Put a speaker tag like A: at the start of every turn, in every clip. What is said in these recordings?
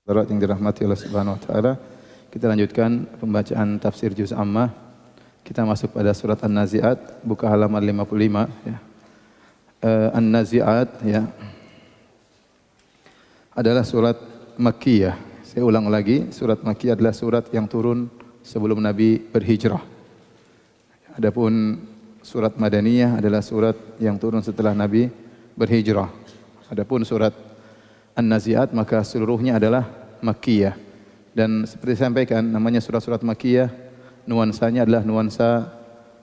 A: Saudara yang dirahmati Allah Subhanahu wa taala, kita lanjutkan pembacaan tafsir juz Ammah. Kita masuk pada surat An-Nazi'at, buka halaman 55 ya. An-Nazi'at ya. Adalah surat Makkiyah. Saya ulang lagi, surat Makkiyah adalah surat yang turun sebelum Nabi berhijrah. Adapun surat Madaniyah adalah surat yang turun setelah Nabi berhijrah. Adapun surat An-Nazi'at maka seluruhnya adalah Makkiyah. Dan seperti saya sampaikan, namanya surat-surat Makkiyah, nuansanya adalah nuansa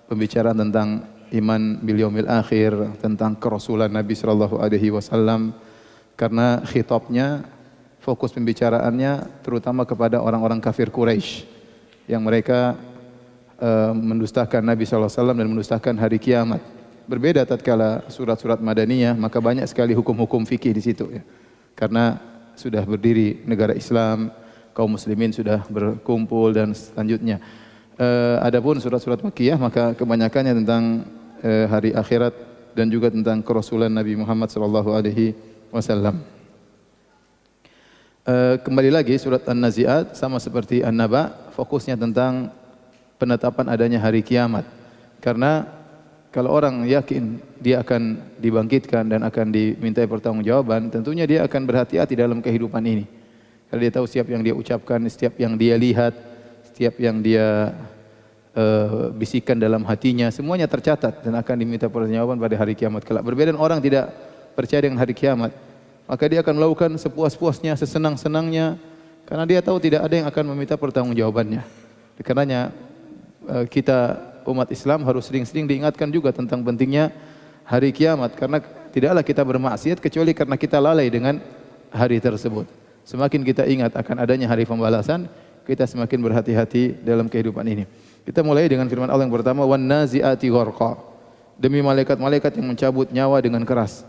A: pembicaraan tentang iman bil yaumil akhir, tentang kerasulan Nabi sallallahu alaihi wasallam, karena khitabnya, fokus pembicaraannya terutama kepada orang-orang kafir Quraisy yang mereka mendustakan Nabi sallallahu alaihi wasallam dan mendustakan hari kiamat. Berbeda tatkala surat-surat Madaniyah, maka banyak sekali hukum-hukum fikih di situ ya. Karena sudah berdiri negara Islam, kaum muslimin sudah berkumpul dan selanjutnya. Adapun surat-surat Makkiyah maka kebanyakannya tentang hari akhirat dan juga tentang kerasulan Nabi Muhammad sallallahu alaihi wasallam. Kembali lagi surat An-Nazi'at sama seperti An-Naba, fokusnya tentang penetapan adanya hari kiamat. Karena kalau orang yakin dia akan dibangkitkan dan akan dimintai pertanggungjawaban, tentunya dia akan berhati-hati dalam kehidupan ini. Karena dia tahu setiap yang dia ucapkan, setiap yang dia lihat, setiap yang dia bisikan dalam hatinya, semuanya tercatat dan akan diminta pertanggungjawaban pada hari kiamat kelak. Berbeda dengan orang tidak percaya dengan hari kiamat, maka dia akan melakukan sepuas-puasnya, sesenang-senangnya, karena dia tahu tidak ada yang akan meminta pertanggungjawabannya. Karenanya kita umat Islam harus sering-sering diingatkan juga tentang pentingnya hari kiamat, karena tidaklah kita bermaksiat kecuali karena kita lalai dengan hari tersebut. Semakin kita ingat akan adanya hari pembalasan, kita semakin berhati-hati dalam kehidupan ini. Kita mulai dengan firman Allah yang pertama, wan nazi'ati gharqa. Demi malaikat-malaikat yang mencabut nyawa dengan keras.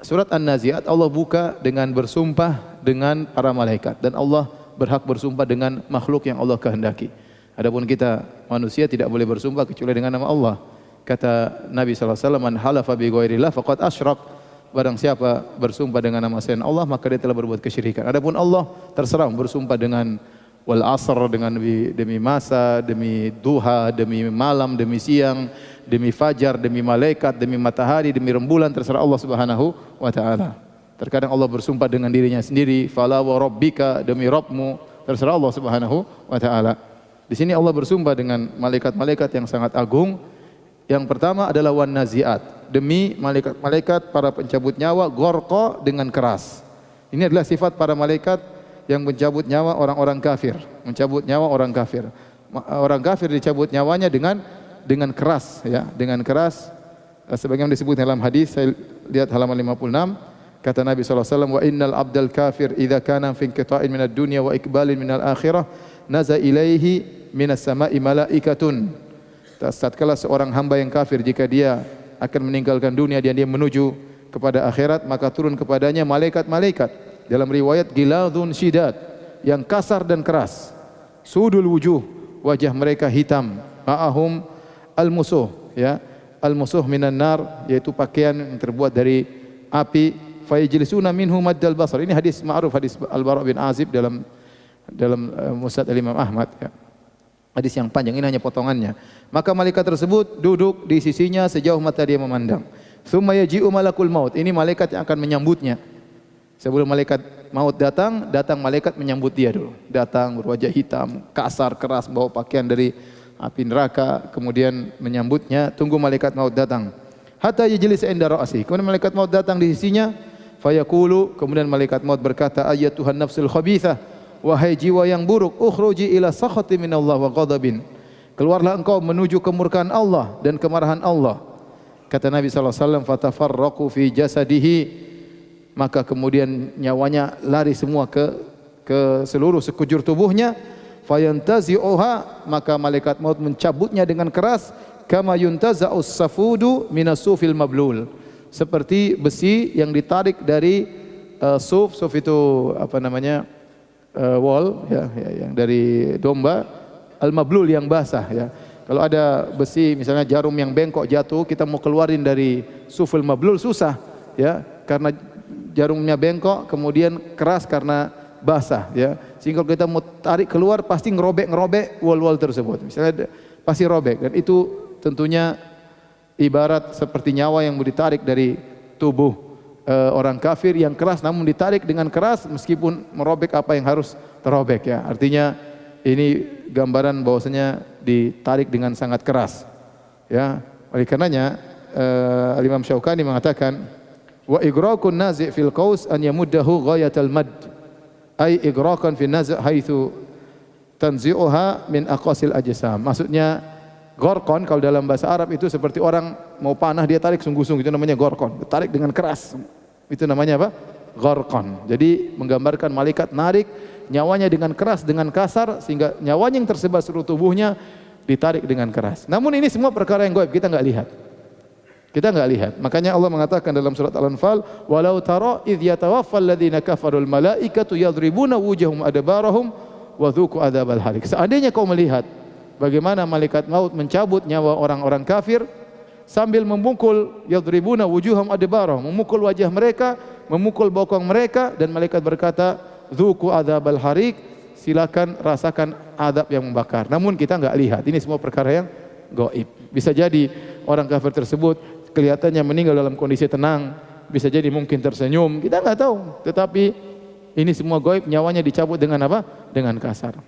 A: Surat An-Nazi'at Allah buka dengan bersumpah dengan para malaikat, dan Allah berhak bersumpah dengan makhluk yang Allah kehendaki. Adapun kita manusia tidak boleh bersumpah kecuali dengan nama Allah. Kata Nabi sallallahu alaihi wasallam, "Man halafa bi ghairillah faqad asyrak." Barang siapa bersumpah dengan nama selain Allah, maka dia telah berbuat kesyirikan. Adapun Allah terserah bersumpah dengan wal asr, dengan demi masa, demi duha, demi malam, demi siang, demi fajar, demi malaikat, demi matahari, demi rembulan, terserah Allah Subhanahu wa taala. Terkadang Allah bersumpah dengan dirinya sendiri, "Fala wa rabbika", demi Rabbmu, terserah Allah Subhanahu wa taala. Di sini Allah bersumpah dengan malaikat-malaikat yang sangat agung. Yang pertama adalah wan nazi'at, demi malaikat-malaikat para pencabut nyawa, gharqa, dengan keras. Ini adalah sifat para malaikat yang mencabut nyawa orang-orang kafir, mencabut nyawa orang kafir. Orang kafir dicabut nyawanya dengan keras ya, dengan keras. Sebagaimana disebut dalam hadis, saya lihat halaman 56, kata Nabi sallallahu alaihi wasallam, "Wa innal abdal kafir idza kana fi inqita'in minad dunya wa iqbalin minal akhirah, naza ilaihi minas sama'i malaikatun." Tatkala seorang hamba yang kafir, jika dia akan meninggalkan dunia dan dia menuju kepada akhirat, maka turun kepadanya malaikat-malaikat. Dalam riwayat giladun syidad, yang kasar dan keras. Sudul wujuh, wajah mereka hitam. Ma'ahum al-musuh ya, al-musuh minan nar, yaitu pakaian yang terbuat dari api. Fayajlisuna minhu maddal basar. Ini hadis ma'ruf, hadis Al-Bara' bin Azib dalam Musnad Imam Ahmad ya. Hadis yang panjang, ini hanya potongannya. Maka malaikat tersebut duduk di sisinya sejauh mata dia memandang. Tsumma yaji'u malakul maut. Ini malaikat yang akan menyambutnya. Sebelum malaikat maut datang malaikat menyambut dia dulu. Datang berwajah hitam, kasar, keras, bawa pakaian dari api neraka, kemudian menyambutnya, tunggu malaikat maut datang. Hatta yajlis inda ra'si. Kemudian malaikat maut datang di sisinya, fayaqulu, kemudian malaikat maut berkata, ayyatuhan nafsul khabithah, wahai jiwa yang buruk, ukhruji ila sakhati minallah wa ghadabin. Keluarlah engkau menuju kemurkaan Allah dan kemarahan Allah. Kata Nabi sallallahu alaihi wasallam, fatafarraqu fi jasadihi, maka kemudian nyawanya lari semua ke seluruh sekujur tubuhnya. Fayantazi'uha, maka malaikat maut mencabutnya dengan keras. Kama yuntaza'us safudu minas sufil mablul, seperti besi yang ditarik dari suf itu apa namanya, wol ya, yang dari domba, al-mablul yang basah ya. Kalau ada besi misalnya jarum yang bengkok jatuh, kita mau keluarin dari sufil mablul susah ya, karena jarumnya bengkok, kemudian keras karena basah ya. Sehingga kalau kita mau tarik keluar pasti ngerobek wall-wall tersebut. Misalnya pasti robek dan itu tentunya ibarat seperti nyawa yang mau ditarik dari tubuh orang kafir yang keras, namun ditarik dengan keras meskipun merobek apa yang harus terobek ya. Artinya ini gambaran bahwasanya ditarik dengan sangat keras. Ya, oleh karenanya Imam Syaukani mengatakan wa igraqun nazi' fil qaus an yamuddahu ghayatal mad. Ai igraqan fi nazi' haitsu tanzi'uha min aqasil ajsam. Maksudnya gorkon kalau dalam bahasa Arab itu seperti orang mau panah dia tarik sungguh-sungguh, itu namanya gorkon. Tarik dengan keras. Itu namanya apa? Gorkon. Jadi menggambarkan malaikat narik nyawanya dengan keras, dengan kasar sehingga nyawanya yang tersebar seluruh tubuhnya ditarik dengan keras. Namun ini semua perkara yang gaib, kita enggak lihat. Kita enggak lihat. Makanya Allah mengatakan dalam surat Al-Anfal, "Walau tara idz yatawaffal ladzina kafarul malaikatu yadribuna wujuhum adbarahum wa dzuqu adzabal harik." Seandainya kau melihat bagaimana malaikat maut mencabut nyawa orang-orang kafir sambil memukul yadribuna wujuhum adbarahum, memukul wajah mereka, memukul bokong mereka, dan malaikat berkata, "Dzuqu adzabal harik." Silakan rasakan adab yang membakar. Namun kita enggak lihat. Ini semua perkara yang gaib. Bisa jadi orang kafir tersebut kelihatannya meninggal dalam kondisi tenang, bisa jadi mungkin tersenyum, kita enggak tahu. Tetapi ini semua gaib, nyawanya dicabut dengan apa? Dengan kasar.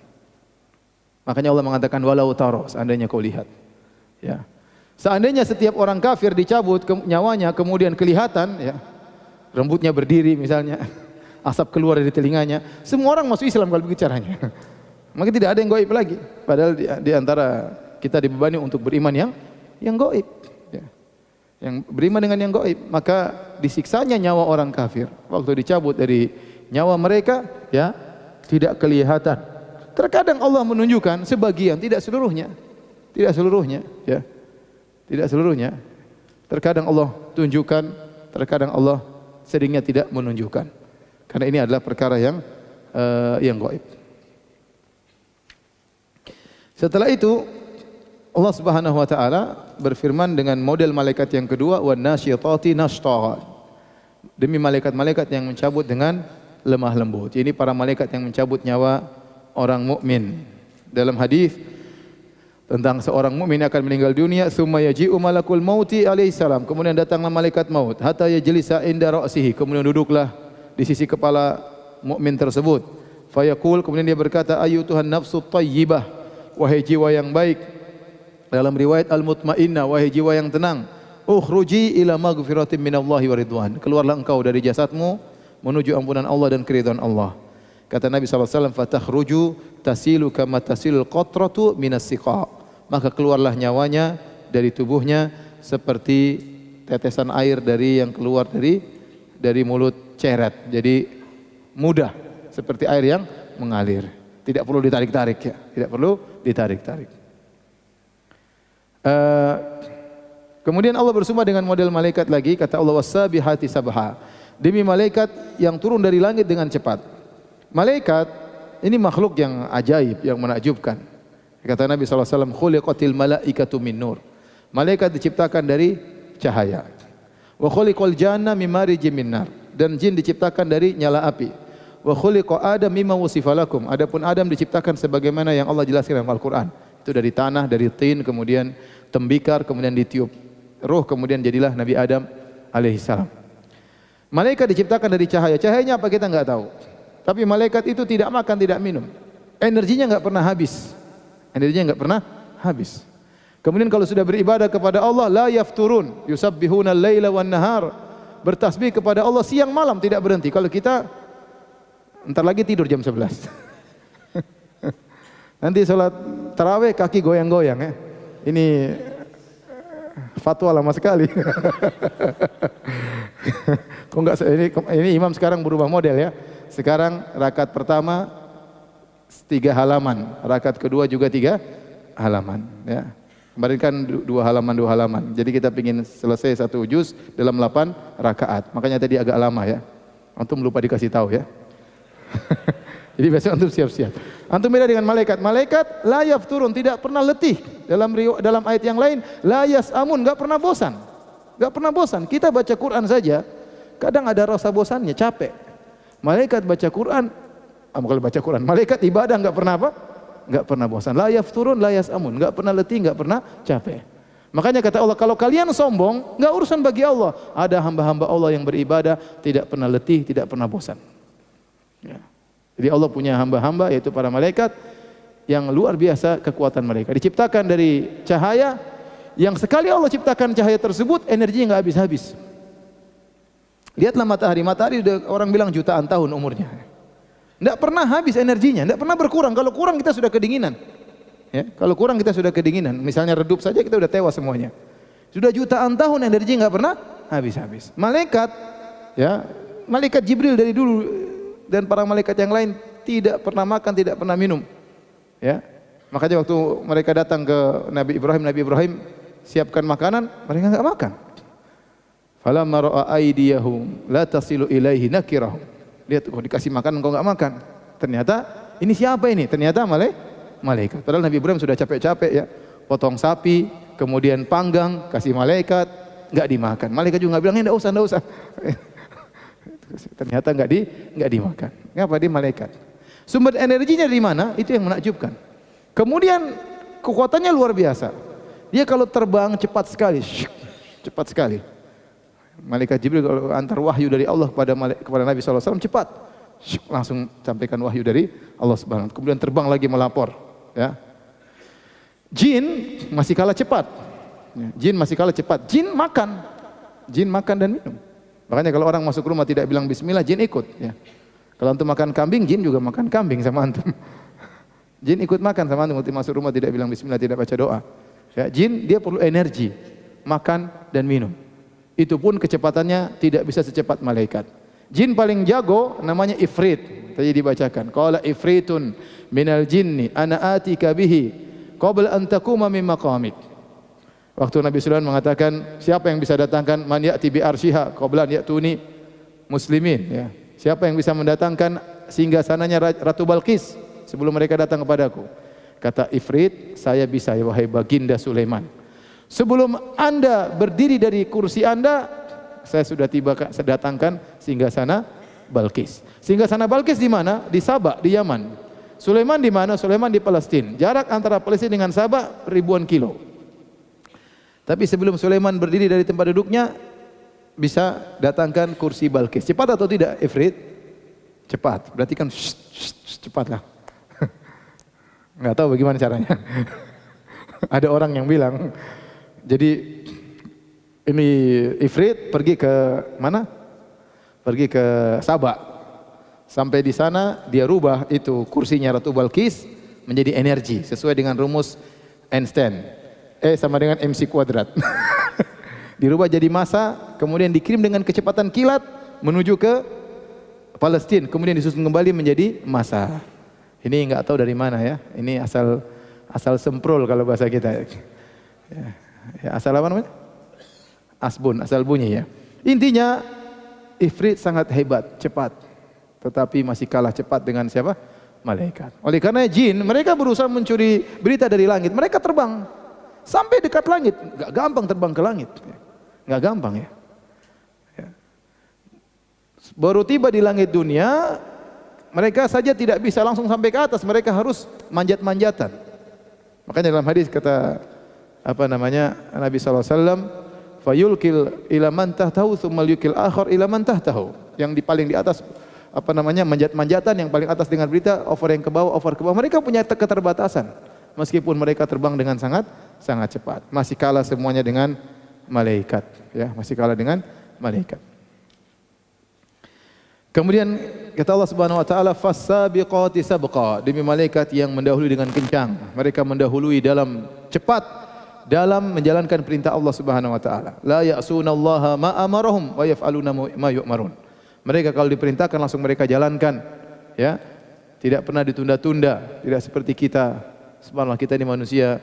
A: Makanya Allah mengatakan walau taro, seandainya kau lihat. Ya. Seandainya setiap orang kafir dicabut nyawanya kemudian kelihatan ya, rambutnya berdiri misalnya, asap keluar dari telinganya, semua orang masuk Islam kalau begitu caranya. Maka tidak ada yang gaib lagi. Padahal di antara kita dibebani untuk beriman yang gaib. Ya. Yang beriman dengan yang gaib, maka disiksanya nyawa orang kafir waktu dicabut dari nyawa mereka, ya tidak kelihatan. Terkadang Allah menunjukkan sebagian, tidak seluruhnya, tidak seluruhnya, ya, tidak seluruhnya. Terkadang Allah tunjukkan, terkadang Allah seringnya tidak menunjukkan. Karena ini adalah perkara yang gaib. Setelah itu Allah Subhanahu wa taala berfirman dengan model malaikat yang kedua, wan nasyitati nashta. Demi malaikat-malaikat yang mencabut dengan lemah lembut. Ini para malaikat yang mencabut nyawa orang mukmin. Dalam hadis tentang seorang mukmin akan meninggal dunia, summa yaji'u malakul mauti alaihi salam. Kemudian datanglah malaikat maut, hatta yajlisa inda ra'sihi. Kemudian duduklah di sisi kepala mukmin tersebut. Fayaqul, kemudian dia berkata, ayyuhan nafsut thayyibah, wahai jiwa yang baik. Dalam riwayat al-mutmainnah, wahai jiwa yang tenang. Ukhruji ila maghfiratin minallahi wa ridwan. Keluarlah engkau dari jasadmu menuju ampunan Allah dan keridhaan Allah. Kata Nabi SAW, fatakhruju tasilu kama tasilul qatratu minas siqa. Maka keluarlah nyawanya dari tubuhnya seperti tetesan air dari yang keluar dari mulut ceret. Jadi mudah seperti air yang mengalir. Tidak perlu ditarik-tarik ya. Tidak perlu ditarik-tarik. Kemudian Allah bersumpah dengan model malaikat lagi, kata Allah, wasabihati sabha. Demi malaikat yang turun dari langit dengan cepat. Malaikat ini makhluk yang ajaib, yang menakjubkan. Kata Nabi SAW, khuliqatil malaikatu min nur. Malaikat diciptakan dari cahaya. Wa khuliqal janna min marijim min nar. Dan jin diciptakan dari nyala api. Wa khuliqa Adam mimma wusifa lakum. Adapun Adam diciptakan sebagaimana yang Allah jelaskan dalam Al-Qur'an. Itu dari tanah, dari tin, kemudian tembikar, kemudian ditiup ruh, kemudian jadilah Nabi Adam alaihi salam. Malaikat diciptakan dari cahaya. Cahayanya apa kita enggak tahu. Tapi malaikat itu tidak makan, tidak minum. Energinya enggak pernah habis. Energinya enggak pernah habis. Kemudian kalau sudah beribadah kepada Allah, la yafturun, yusabbihuna al-laila wan nahar. Bertasbih kepada Allah siang malam tidak berhenti. Kalau kita entar lagi tidur jam 11. Nanti salat tarawih kaki goyang-goyang ya. Ini fatwa lama sekali. Kok enggak ini imam sekarang berubah model ya. Sekarang rakaat pertama 3 halaman, rakaat kedua juga 3 halaman ya. Kemarin kan 2 halaman. Jadi kita ingin selesai 1 juz dalam 8 rakaat. Makanya tadi agak lama ya. Antum lupa dikasih tahu ya. Jadi besok antum siap-siap. Antum beda dengan malaikat. Malaikat la yafturun, tidak pernah letih. Dalam ayat yang lain, la yas'amun, enggak pernah bosan. Enggak pernah bosan. Kita baca Quran saja kadang ada rasa bosannya, capek. Malaikat baca Quran Kalau baca Quran. Malaikat ibadah enggak pernah apa? Enggak pernah bosan. La yafturun la yasamun, enggak pernah letih, enggak pernah capek. Makanya kata Allah, kalau kalian sombong, enggak urusan bagi Allah. Ada hamba-hamba Allah yang beribadah tidak pernah letih, tidak pernah bosan. Ya. Jadi Allah punya hamba-hamba yaitu para malaikat yang luar biasa kekuatan mereka. Diciptakan dari cahaya yang sekali Allah ciptakan cahaya tersebut energinya enggak habis-habis. Lihatlah matahari, matahari orang bilang jutaan tahun umurnya. Enggak pernah habis energinya, enggak pernah berkurang. Kalau kurang kita sudah kedinginan. Ya, kalau kurang kita sudah kedinginan. Misalnya redup saja kita sudah tewas semuanya. Sudah jutaan tahun energi enggak pernah habis-habis. Malaikat, ya, malaikat Jibril dari dulu dan para malaikat yang lain tidak pernah makan, tidak pernah minum. Ya. Makanya waktu mereka datang ke Nabi Ibrahim siapkan makanan, mereka enggak makan. Falamma ra'a aydiyahum la tasilu ilaihi nakirahum. Lihat kok dikasih makan engkau enggak makan. Ternyata ini siapa ini? Ternyata malaikat. Padahal Nabi Ibrahim sudah capek-capek ya, potong sapi, kemudian panggang, kasih malaikat, enggak dimakan. Malaikat juga enggak bilang enggak usah. Ternyata enggak dimakan. Ngapa dia malaikat? Sumber energinya dari mana? Itu yang menakjubkan. Kemudian kekuatannya luar biasa. Dia kalau terbang cepat sekali. Malaikat Jibril kalau antar wahyu dari Allah kepada Nabi SAW cepat. Langsung sampaikan wahyu dari Allah Subhanahu wa taala. Kemudian terbang lagi melapor, ya. Jin masih kalah cepat. Jin makan dan minum. Makanya kalau orang masuk rumah tidak bilang bismillah, jin ikut, ya. Kalau antum makan kambing, jin juga makan kambing sama antum. Jin ikut makan sama antum, waktu masuk rumah tidak bilang bismillah, tidak baca doa. Ya, jin dia perlu energi, makan dan minum. Itu pun kecepatannya tidak bisa secepat malaikat. Jin paling jago namanya ifrit. Tadi dibacakan. Qala ifritun minal jinni ana atika bihi qabla an taquma min maqamik. Waktu Nabi Sulaiman mengatakan, siapa yang bisa datangkan man ya'ti bi arsyiha qabla an ya'tuni muslimin, ya. Siapa yang bisa mendatangkan singgasananya Ratu Balqis sebelum mereka datang kepadaku? Kata ifrit, saya bisa ya wahai baginda Sulaiman. Sebelum Anda berdiri dari kursi Anda, saya sudah datangkan singgasana Balqis. Singgasana Balqis di mana? Di Sabah, di Yaman. Sulaiman di mana? Sulaiman di Palestina. Jarak antara Palestina dengan Sabah ribuan kilo. Tapi sebelum Sulaiman berdiri dari tempat duduknya, bisa datangkan kursi Balqis. Cepat atau tidak, Ifrit? Cepat. Berarti kan cepatlah. Enggak tahu bagaimana caranya. Ada orang yang bilang, jadi ini Ifrit pergi ke mana? Pergi ke Sabah. Sampai di sana dia rubah itu kursinya Ratu Balqis menjadi energi sesuai dengan rumus Einstein. E sama dengan MC kuadrat. Dirubah jadi massa, kemudian dikirim dengan kecepatan kilat menuju ke Palestina, kemudian disusun kembali menjadi massa. Ini enggak tahu dari mana ya. Ini asal semprol kalau bahasa kita. Ya, asal apa namanya? Asbun, asal bunyi ya. Intinya Ifrit sangat hebat, cepat. Tetapi masih kalah cepat dengan siapa? Malaikat. Oleh karena jin, mereka berusaha mencuri berita dari langit. Mereka terbang sampai dekat langit. Enggak gampang terbang ke langit. Enggak gampang ya. Baru tiba di langit dunia, mereka saja tidak bisa langsung sampai ke atas. Mereka harus manjat-manjatan. Makanya dalam hadis kata Nabi SAW, fayulkil ila man tahtahu thumma yulkil akhar ila man tahtahu. Yang paling di atas manjat-manjatan, yang paling atas dengan berita, over yang ke bawah, over ke bawah. Mereka punya keterbatasan. Meskipun mereka terbang dengan sangat cepat, masih kalah semuanya dengan malaikat, ya, masih kalah dengan malaikat. Kemudian kata Allah Subhanahu wa taala, fas-sabiqati sabqa, demi malaikat yang mendahului dengan kencang. Mereka mendahului dalam cepat dalam menjalankan perintah Allah Subhanahu wa taala. La ya'sunallaha ma amarahum wa yaf'aluna ma yu'marun. Mereka kalau diperintahkan langsung mereka jalankan, ya. Tidak pernah ditunda-tunda, tidak seperti kita. Subhanallah, kita ini manusia,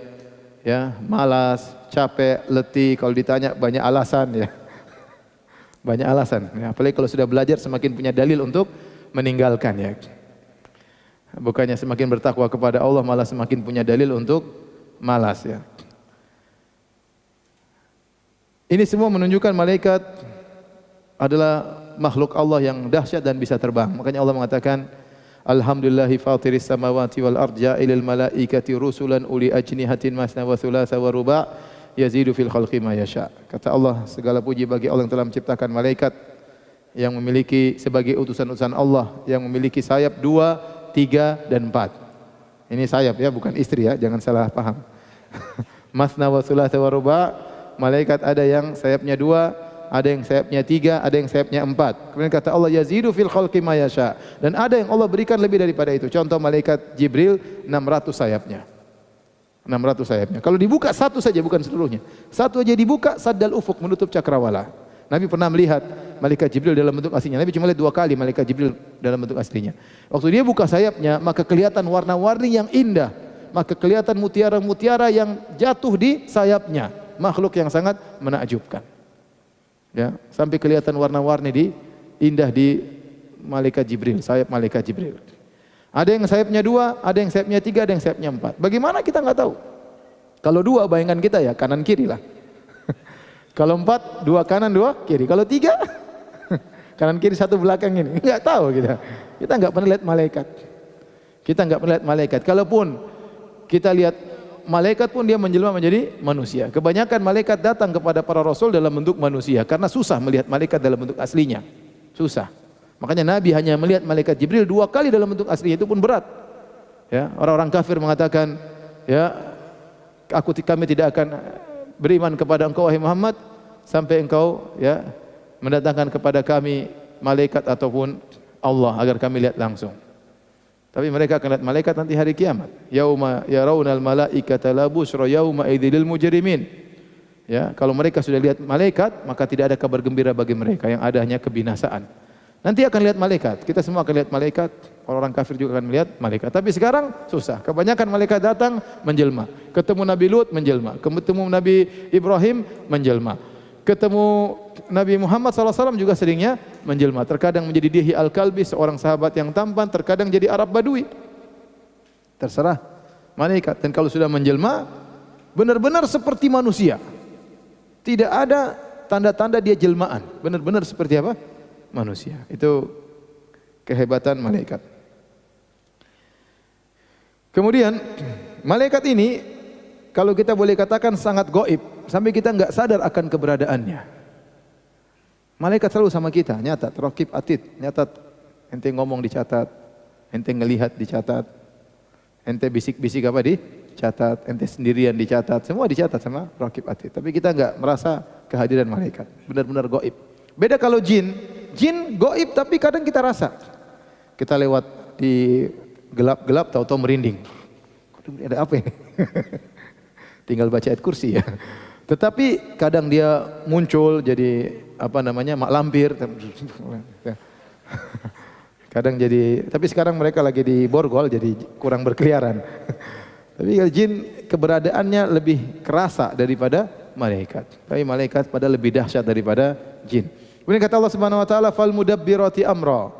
A: ya, malas, capek, letih, kalau ditanya banyak alasan, ya. Banyak alasan, ya. Apalagi kalau sudah belajar semakin punya dalil untuk meninggalkan, ya. Bukannya semakin bertakwa kepada Allah, malah semakin punya dalil untuk malas, ya. Ini semua menunjukkan malaikat adalah makhluk Allah yang dahsyat dan bisa terbang. Makanya Allah mengatakan, Alhamdulillahi fatiris samawati wal ard ja'ilil malaikati rusulan uli ajnihatin masna wa thulatha wa ruba' yazidu fil khalqi ma yasha. Kata Allah, segala puji bagi Allah yang telah menciptakan malaikat yang memiliki sebagai utusan-utusan Allah yang memiliki sayap 2, 3 dan 4. Ini sayap ya, bukan istri ya, jangan salah paham. Masna wa thulatha wa ruba', malaikat ada yang sayapnya 2, ada yang sayapnya 3, ada yang sayapnya 4. Kemudian kata Allah yazidu fil khalqi ma yasha. Dan ada yang Allah berikan lebih daripada itu. Contoh malaikat Jibril 600 sayapnya. 600 sayapnya. Kalau dibuka satu saja bukan seluruhnya. Satu aja dibuka saddal ufuk, menutup cakrawala. Nabi pernah melihat malaikat Jibril dalam bentuk aslinya. Nabi cuma lihat 2 kali malaikat Jibril dalam bentuk aslinya. Waktu dia buka sayapnya, maka kelihatan warna-warni yang indah. Maka kelihatan mutiara-mutiara yang jatuh di sayapnya. Makhluk yang sangat menakjubkan. Ya, sampai kelihatan warna-warni indah di malaikat Jibril, sayap malaikat Jibril. Ada yang sayapnya 2, ada yang sayapnya 3, ada yang sayapnya 4. Bagaimana kita enggak tahu? Kalau 2 bayangan kita ya kanan kiri lah. Kalau 4, 2 kanan 2 kiri. Kalau 3 kanan kiri 1 belakang ini. Enggak tahu kita. Kita enggak pernah lihat malaikat. Kita enggak pernah lihat malaikat. Kalaupun kita lihat malaikat pun dia menjelma menjadi manusia. Kebanyakan malaikat datang kepada para rasul dalam bentuk manusia karena susah melihat malaikat dalam bentuk aslinya. Susah. Makanya Nabi hanya melihat malaikat Jibril 2 kali dalam bentuk aslinya, itu pun berat. Ya, orang-orang kafir mengatakan, ya, kami tidak akan beriman kepada engkau wahai Muhammad sampai engkau ya mendatangkan kepada kami malaikat ataupun Allah agar kami lihat langsung. Tapi mereka akan lihat malaikat nanti hari kiamat. Yauma yarawnal malaikata la busra yauma idzil mujrimin. Ya, kalau mereka sudah lihat malaikat, maka tidak ada kabar gembira bagi mereka, yang ada hanya kebinasaan. Nanti akan lihat malaikat. Kita semua akan lihat malaikat. Orang-orang kafir juga akan melihat malaikat. Tapi sekarang susah. Kebanyakan malaikat datang menjelma. Ketemu Nabi Lut menjelma. Ketemu Nabi Ibrahim menjelma. Ketemu Nabi Muhammad SAW juga seringnya menjelma. Terkadang menjadi Dihyi Al-Kalbi, seorang sahabat yang tampan. Terkadang jadi Arab Badui. Terserah malaikat. Dan kalau sudah menjelma, benar-benar seperti manusia. Tidak ada tanda-tanda dia jelmaan. Benar-benar seperti apa? Manusia. Itu kehebatan malaikat. Kemudian malaikat ini kalau kita boleh katakan sangat gaib, sampai kita enggak sadar akan keberadaannya. Malaikat selalu sama kita, nyatat, raqib atid, nyatat. Ente ngomong dicatat, ente ngelihat dicatat, ente bisik-bisik apa dicatat, ente sendirian dicatat, semua dicatat sama raqib atid. Tapi kita enggak merasa kehadiran malaikat, benar-benar gaib. Beda kalau jin, jin gaib tapi kadang kita rasa. Kita lewat di gelap-gelap tahu-tahu merinding. Ada apa ini? Tinggal baca ayat kursi ya. Tetapi kadang dia muncul jadi apa namanya mak lampir. Kadang jadi, tapi sekarang mereka lagi di borgol jadi kurang berkeliaran. Tapi jin keberadaannya lebih kerasa daripada malaikat. Tapi malaikat pada lebih dahsyat daripada jin. Kemudian kata Allah Subhanahu wa taala fal mudabbirati amra.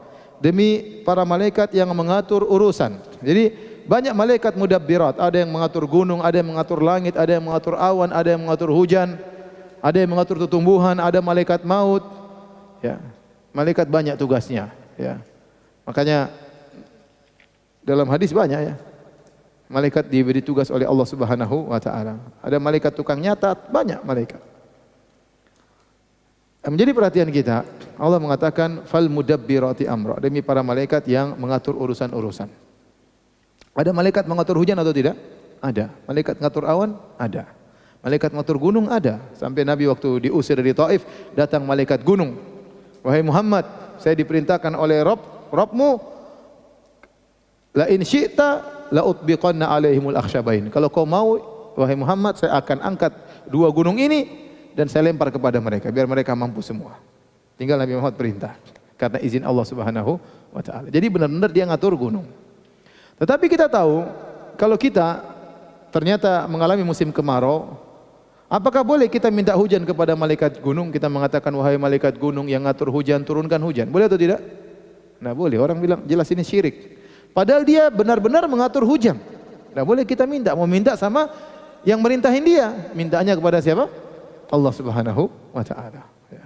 A: Demi para malaikat yang mengatur urusan. Jadi banyak malaikat mudabbirat, ada yang mengatur gunung, ada yang mengatur langit, ada yang mengatur awan, ada yang mengatur hujan, ada yang mengatur tumbuhan, ada malaikat maut. Ya. Malaikat banyak tugasnya, ya. Makanya dalam hadis banyak ya. Malaikat diberi tugas oleh Allah Subhanahu wa taala. Ada malaikat tukang nyatat, banyak malaikat. Menjadi perhatian kita, Allah mengatakan fal mudabbirati amra, demi para malaikat yang mengatur urusan-urusan. Ada malaikat mengatur hujan atau tidak? Ada. Malaikat mengatur awan? Ada. Malaikat mengatur gunung? Ada. Sampai Nabi waktu diusir dari Taif, datang malaikat gunung. Wahai Muhammad, saya diperintahkan oleh Rabbmu, la in syi'ta la utbiqanna alaihimul akhsyabain. Kalau kau mau, wahai Muhammad, saya akan angkat 2 gunung ini dan saya lempar kepada mereka biar mereka mampu semua. Tinggal Nabi Muhammad perintah karena izin Allah Subhanahu wa taala. Jadi benar-benar dia ngatur gunung. Tetapi kita tahu kalau kita ternyata mengalami musim kemarau, apakah boleh kita minta hujan kepada malaikat gunung? Kita mengatakan wahai malaikat gunung yang ngatur hujan, turunkan hujan. Boleh atau tidak? Nah, boleh. Orang bilang jelas ini syirik. Padahal dia benar-benar mengatur hujan. Nah, boleh kita minta, mau minta sama yang merintahin dia. Mintanya kepada siapa? Allah Subhanahu wa taala. Ya.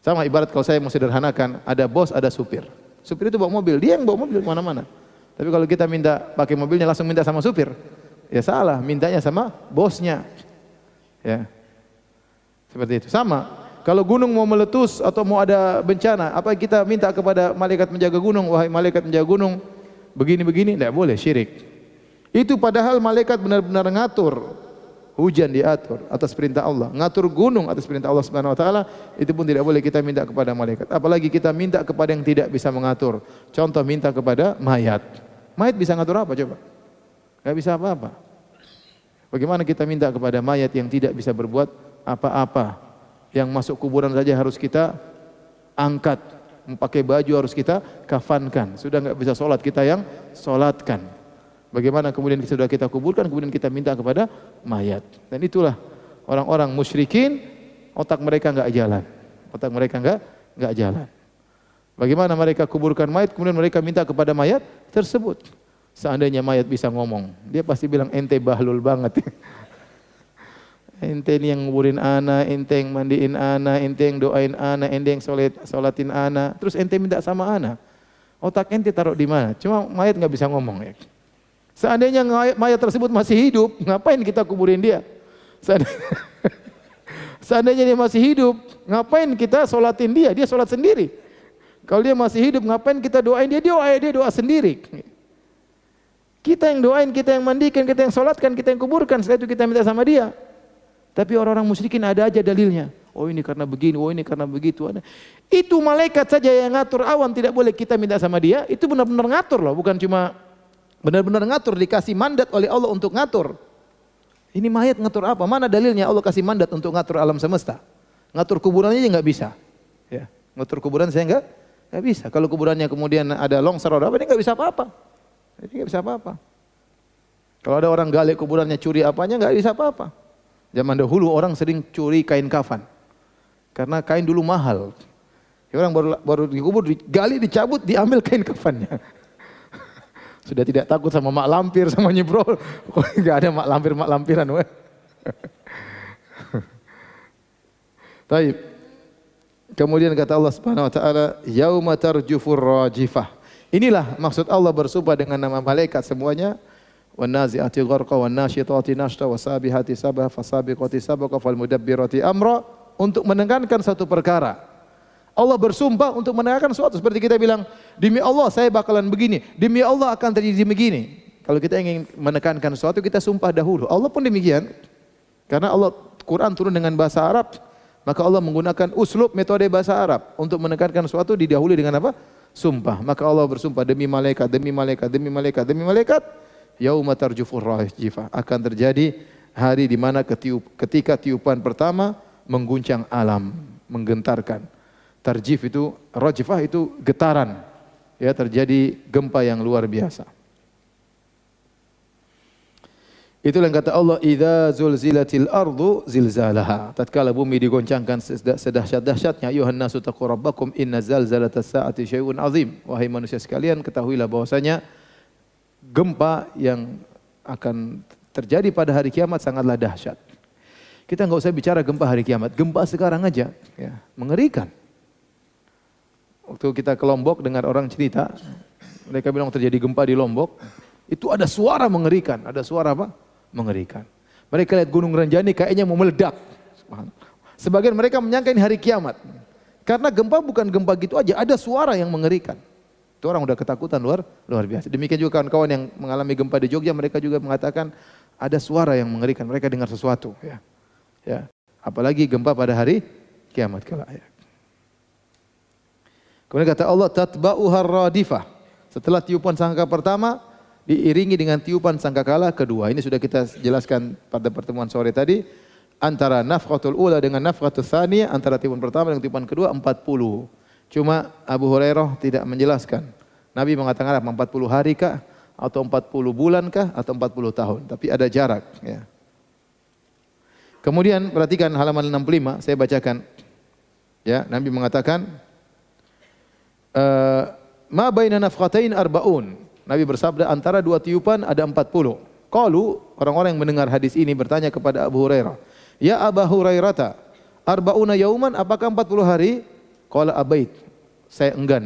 A: Sama ibarat kalau saya mau sederhanakan, ada bos, ada supir. Supir itu bawa mobil, dia yang bawa mobil kemana-mana. Tapi kalau kita minta pakai mobilnya langsung minta sama supir, ya salah, mintanya sama bosnya. Ya. Seperti itu. Sama. Kalau gunung mau meletus atau mau ada bencana, apa kita minta kepada malaikat menjaga gunung, wahai malaikat menjaga gunung, begini-begini, tidak boleh, syirik. Itu padahal malaikat benar-benar ngatur. Hujan diatur atas perintah Allah, ngatur gunung atas perintah Allah Subhanahu wa taala, itu pun tidak boleh kita minta kepada malaikat. Apalagi kita minta kepada yang tidak bisa mengatur. Contoh minta kepada mayat. Mayat bisa ngatur apa coba? Enggak bisa apa-apa. Bagaimana kita minta kepada mayat yang tidak bisa berbuat apa-apa? Yang masuk kuburan saja harus kita angkat, memakai baju harus kita kafankan. Sudah enggak bisa sholat, kita yang sholatkan. Bagaimana kemudian sudah kita kuburkan, kemudian kita minta kepada mayat. Dan itulah orang-orang musyrikin, otak mereka enggak jalan. Otak mereka enggak jalan. Bagaimana mereka kuburkan mayat, kemudian mereka minta kepada mayat tersebut. Seandainya mayat bisa ngomong, dia pasti bilang ente bahlul banget. Ente ini yang nguburin ana, ente yang mandiin ana, ente yang doain ana, ente yang sholatin ana. Terus ente minta sama ana. Otak ente taruh di mana? Cuma mayat enggak bisa ngomong ya. Seandainya mayat tersebut masih hidup, ngapain kita kuburin dia? Seandainya dia masih hidup, ngapain kita sholatin dia? Dia sholat sendiri. Kalau dia masih hidup, ngapain kita doain dia? Dia doa sendiri. Kita yang doain, kita yang mandikan, kita yang sholatkan, kita yang kuburkan. Setelah itu kita minta sama dia. Tapi orang-orang musyrikin ada aja dalilnya. Oh ini karena begini, oh ini karena begitu. Itu malaikat saja yang ngatur awan, tidak boleh kita minta sama dia. Itu benar-benar ngatur loh, bukan cuma benar-benar ngatur, dikasih mandat oleh Allah untuk ngatur. Ini mayat ngatur apa? Mana dalilnya Allah kasih mandat untuk ngatur alam semesta? Ngatur kuburannya aja nggak bisa. Ya, ngatur kuburan saya nggak bisa. Kalau kuburannya kemudian ada longsor atau apa, dia nggak bisa apa-apa. Dia nggak bisa apa-apa. Kalau ada orang gali kuburannya curi apanya, nggak bisa apa-apa. Zaman dahulu orang sering curi kain kafan, karena kain dulu mahal. Ya, orang baru dikubur, digali, dicabut, diambil kain kafannya. Sudah tidak takut sama mak lampir, sama nyebrol. Enggak ada mak lampiran. Taib. Kemudian kata Allah Subhanahu wa taala, yauma tarjufur rajifah. Inilah maksud Allah bersumpah dengan nama malaikat semuanya. Wan nazi'ati gharqa wan nasyitati nashta wasabihati sabah fasabiqati sabaqa falmudabbirati amra, untuk menekankan satu perkara. Allah bersumpah untuk menekankan suatu, seperti kita bilang, demi Allah saya bakalan begini, demi Allah akan terjadi begini. Kalau kita ingin menekankan sesuatu, kita sumpah dahulu. Allah pun demikian. Karena Allah Quran turun dengan bahasa Arab, maka Allah menggunakan uslub metode bahasa Arab untuk menekankan sesuatu, didahului dengan apa? Sumpah. Maka Allah bersumpah demi malaikat, demi malaikat, demi malaikat, demi malaikat, yauma tarjufur rajifah, akan terjadi hari di mana ketika tiupan pertama mengguncang alam, menggentarkan. Tarjif itu, rajifah itu getaran. Ya, terjadi gempa yang luar biasa. Itulah yang kata Allah, idza zulzilatil ardu zilzalaha. Tatkala bumi digoncangkan sedahsyat-dahsyatnya, ayuhan nasu taqu rabbakum inna zalzalatas saati syai'un azim. Wahai manusia sekalian, ketahuilah bahwasanya gempa yang akan terjadi pada hari kiamat sangatlah dahsyat. Kita enggak usah bicara gempa hari kiamat, gempa sekarang aja ya, mengerikan. Waktu kita ke Lombok dengar orang cerita, mereka bilang terjadi gempa di Lombok, itu ada suara mengerikan. Ada suara apa? Mengerikan. Mereka lihat Gunung Rinjani kayaknya mau meledak. Sebagian mereka menyangka ini hari kiamat. Karena gempa bukan gempa gitu aja, ada suara yang mengerikan. Itu orang udah ketakutan luar biasa. Demikian juga kawan-kawan yang mengalami gempa di Jogja, mereka juga mengatakan ada suara yang mengerikan. Mereka dengar sesuatu. Ya. Apalagi gempa pada hari kiamat kelak. Ya. Kemudian kata Allah, tatba'uhar radifah. Setelah tiupan sangkakala pertama, diiringi dengan tiupan sangkakala kedua. Ini sudah kita jelaskan pada pertemuan sore tadi. Antara nafkhatul ula dengan nafkhatul tsaniyah, antara tiupan pertama dengan tiupan kedua 40. Cuma Abu Hurairah tidak menjelaskan. Nabi mengatakan apa? 40 hari kah? Atau 40 bulan kah? Atau 40 tahun. Tapi ada jarak. Ya. Kemudian perhatikan halaman 65, saya bacakan. Ya, Nabi mengatakan, ma baina nafkhatain arbaun. Nabi bersabda antara dua tiupan ada 40. Qalu, orang-orang yang mendengar hadis ini bertanya kepada Abu Hurairah, "Ya Abu Hurairah, arbauna yauman, apakah 40 hari?" Qala abait. saya enggan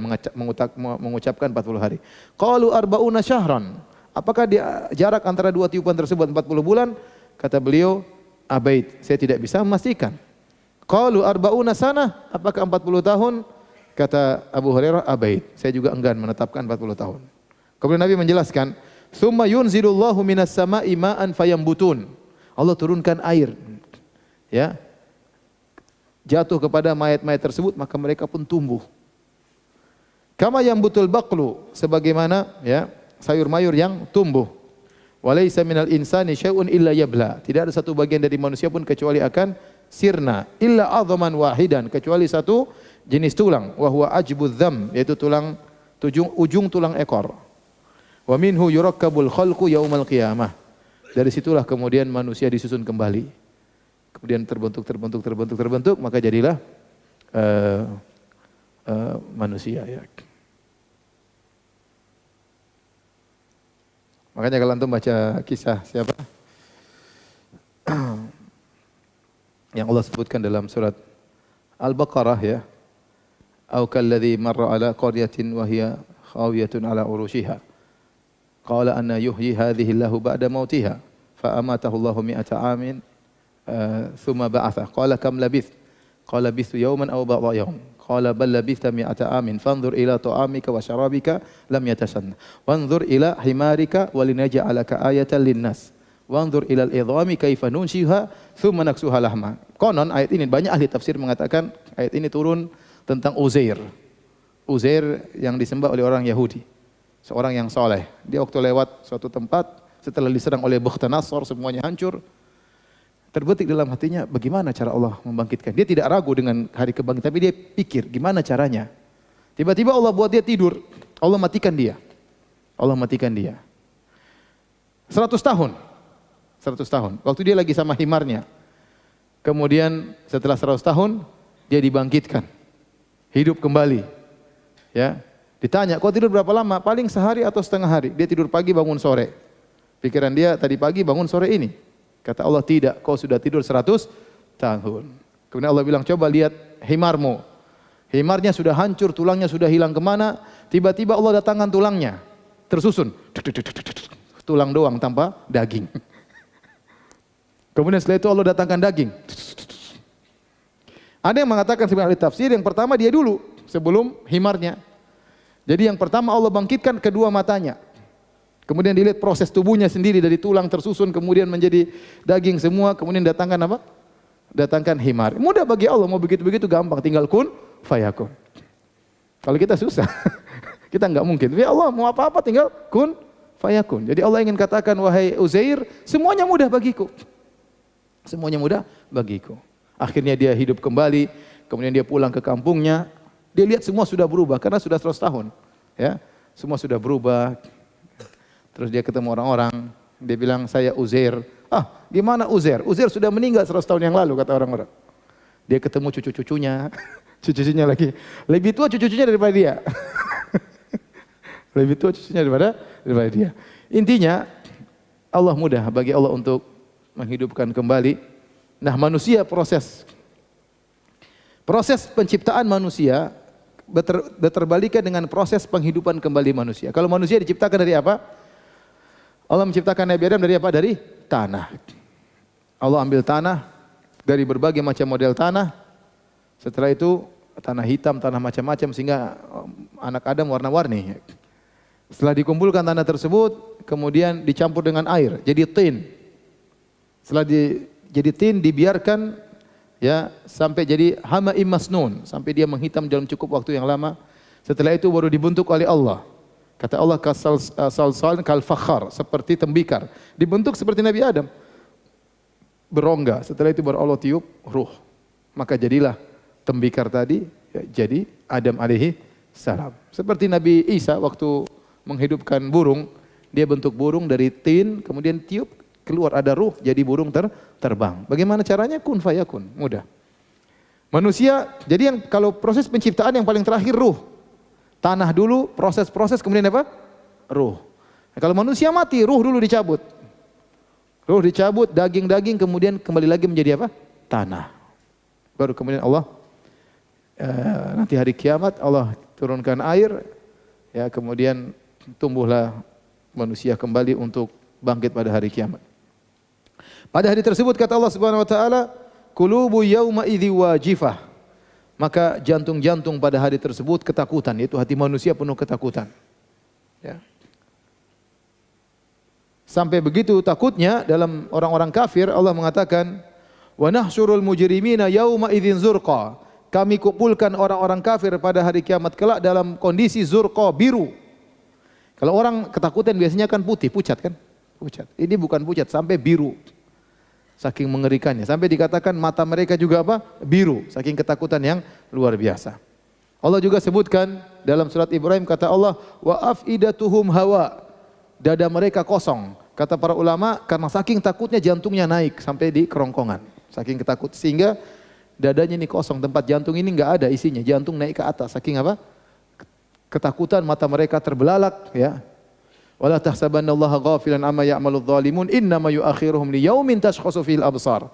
A: mengucapkan 40 hari. Qalu arba'una syahran. Apakah dia jarak antara dua tiupan tersebut 40 bulan? Kata beliau, abait, saya tidak bisa memastikan. Qalu arba'una sanah, apakah 40 tahun? Kata Abu Hurairah, abait, saya juga enggan menetapkan 40 tahun. Kemudian Nabi menjelaskan, "Tsumma yunzilullahu minas sama'i ma'an fayambutun." Allah turunkan air. Ya. Jatuh kepada mayat-mayat tersebut, maka mereka pun tumbuh. Kama yambutul baqlu, sebagaimana ya, sayur mayur yang tumbuh. Walaysa minal insani syai'un illa yabla. Tidak ada satu bagian dari manusia pun kecuali akan sirna, illa adhaman wahidan, kecuali satu jenis tulang, wa huwa ajbudz dzam, yaitu tulang ujung tulang ekor. Wa minhu yurakkabul khalqu yaumal qiyamah. Dari situlah kemudian manusia disusun kembali. Kemudian terbentuk, maka jadilah manusia ya. Makanya kalau antum baca kisah siapa? Yang Allah sebutkan dalam surat Al-Baqarah ya. Au kalladzi marra ala qaryatin wa hiya khawiyatun ala urushiha. Qala anna yuhyi hadhihi Allahu ba'da mautiha. Fa amatahu Allahu mi'ata amin thumma ba'atha. Qala kam labith? Qala labithu yawman aw ba'dha yawm. Qala bal labithta mi'ata amin fanzur ila ta'amika wa syarabika lam yatasanna wanzur ila himarika walinaj'alaka ayatan linnas wanzur ila al-idhami kaifa nunshiha thumma naksuha lahma. Konon ayat ini banyak ahli tafsir mengatakan ayat ini turun tentang Uzair. Uzair yang disembah oleh orang Yahudi. Seorang yang soleh. Dia waktu lewat suatu tempat setelah diserang oleh Bukhtanasor semuanya hancur. Terbetik dalam hatinya, bagaimana cara Allah membangkitkan. Dia tidak ragu dengan hari kebangkitan, tapi dia pikir, gimana caranya. Tiba-tiba Allah buat dia tidur, Allah matikan dia. Allah matikan dia. 100 tahun. 100 tahun. Waktu dia lagi sama himarnya. Kemudian setelah 100 tahun, dia dibangkitkan. Hidup kembali. Ya. Ditanya, kau tidur berapa lama? Paling sehari atau setengah hari. Dia tidur pagi, bangun sore. Pikiran dia, tadi pagi bangun sore ini. Kata Allah, tidak, kau sudah tidur 100 tahun. Kemudian Allah bilang, coba lihat himarmu. Himarnya sudah hancur, tulangnya sudah hilang kemana. Tiba-tiba Allah datangkan tulangnya. Tersusun. Tulang doang tanpa daging. Kemudian setelah itu Allah datangkan daging. Ada yang mengatakan sebagai ahli tafsir, yang pertama dia dulu, sebelum himarnya. Jadi yang pertama Allah bangkitkan kedua matanya. Kemudian dilihat proses tubuhnya sendiri dari tulang tersusun kemudian menjadi daging semua, kemudian datangkan apa? Datangkan himar. Mudah bagi Allah, mau begitu-begitu gampang, tinggal kun fayakun. Kalau kita susah, kita enggak mungkin. Ya Allah mau apa-apa tinggal kun fayakun. Jadi Allah ingin katakan, wahai Uzair, semuanya mudah bagiku. Semuanya mudah bagiku. Akhirnya dia hidup kembali, kemudian dia pulang ke kampungnya. Dia lihat semua sudah berubah karena sudah 100 tahun. Ya, semua sudah berubah. Terus dia ketemu orang-orang, dia bilang, saya Uzair. Ah, gimana Uzair? Uzair sudah meninggal 100 tahun yang lalu, kata orang-orang. Dia ketemu cucu-cucunya, cucu-cucunya lagi. Lebih tua cucu-cucunya daripada dia. Lebih tua cucunya daripada dia. Intinya, Allah mudah bagi Allah untuk menghidupkan kembali. Nah, manusia proses penciptaan manusia beterbalikan dengan proses penghidupan kembali manusia. Kalau manusia diciptakan dari apa? Allah menciptakan Nabi Adam dari apa? Dari tanah. Allah ambil tanah dari berbagai macam model tanah. Setelah itu tanah hitam, tanah macam-macam sehingga anak Adam warna-warni. Setelah dikumpulkan tanah tersebut, kemudian dicampur dengan air, jadi tin. Setelah jadi tin dibiarkan ya sampai jadi hama'im masnun, sampai dia menghitam dalam cukup waktu yang lama. Setelah itu baru dibentuk oleh Allah. Kata Allah salsalin kal fakhar, seperti tembikar. Dibentuk seperti Nabi Adam. Berongga. Setelah itu baru Allah tiup ruh. Maka jadilah tembikar tadi ya, jadi Adam alaihi salam. Seperti Nabi Isa waktu menghidupkan burung, dia bentuk burung dari tin, kemudian tiup keluar ada ruh, jadi burung terbang. Bagaimana caranya? Kun fayakun, mudah. Manusia, jadi yang kalau proses penciptaan yang paling terakhir ruh. Tanah dulu, proses-proses, kemudian apa? Ruh. Nah, kalau manusia mati, ruh dulu dicabut. Ruh dicabut, daging-daging, kemudian kembali lagi menjadi apa? Tanah. Baru kemudian Allah, nanti hari kiamat Allah turunkan air, ya kemudian tumbuhlah manusia kembali untuk bangkit pada hari kiamat. Pada hari tersebut kata Allah Subhanahu wa taala, "Qulubu yauma idzi wajifah." Maka jantung-jantung pada hari tersebut ketakutan, yaitu hati manusia penuh ketakutan. Ya. Sampai begitu takutnya dalam orang-orang kafir Allah mengatakan, "Wa nahsyurul mujrimina yauma idzin zurqa." Kami kumpulkan orang-orang kafir pada hari kiamat kelak dalam kondisi zurqa, biru. Kalau orang ketakutan biasanya kan putih, pucat kan? Pucat. Ini bukan pucat, sampai biru. Saking mengerikannya. Sampai dikatakan mata mereka juga apa? Biru. Saking ketakutan yang luar biasa. Allah juga sebutkan dalam surat Ibrahim kata Allah, "Wa afidatuhum hawa." Dada mereka kosong. Kata para ulama karena saking takutnya jantungnya naik sampai di kerongkongan. Saking ketakut sehingga dadanya ini kosong, tempat jantung ini enggak ada isinya. Jantung naik ke atas. Saking apa? Ketakutan, mata mereka terbelalak, ya. Wala tahsabannallaha ghafilan amma ya'maludz zalimun innama yu'akhiruhum liyaumin tashkhasu fil absar.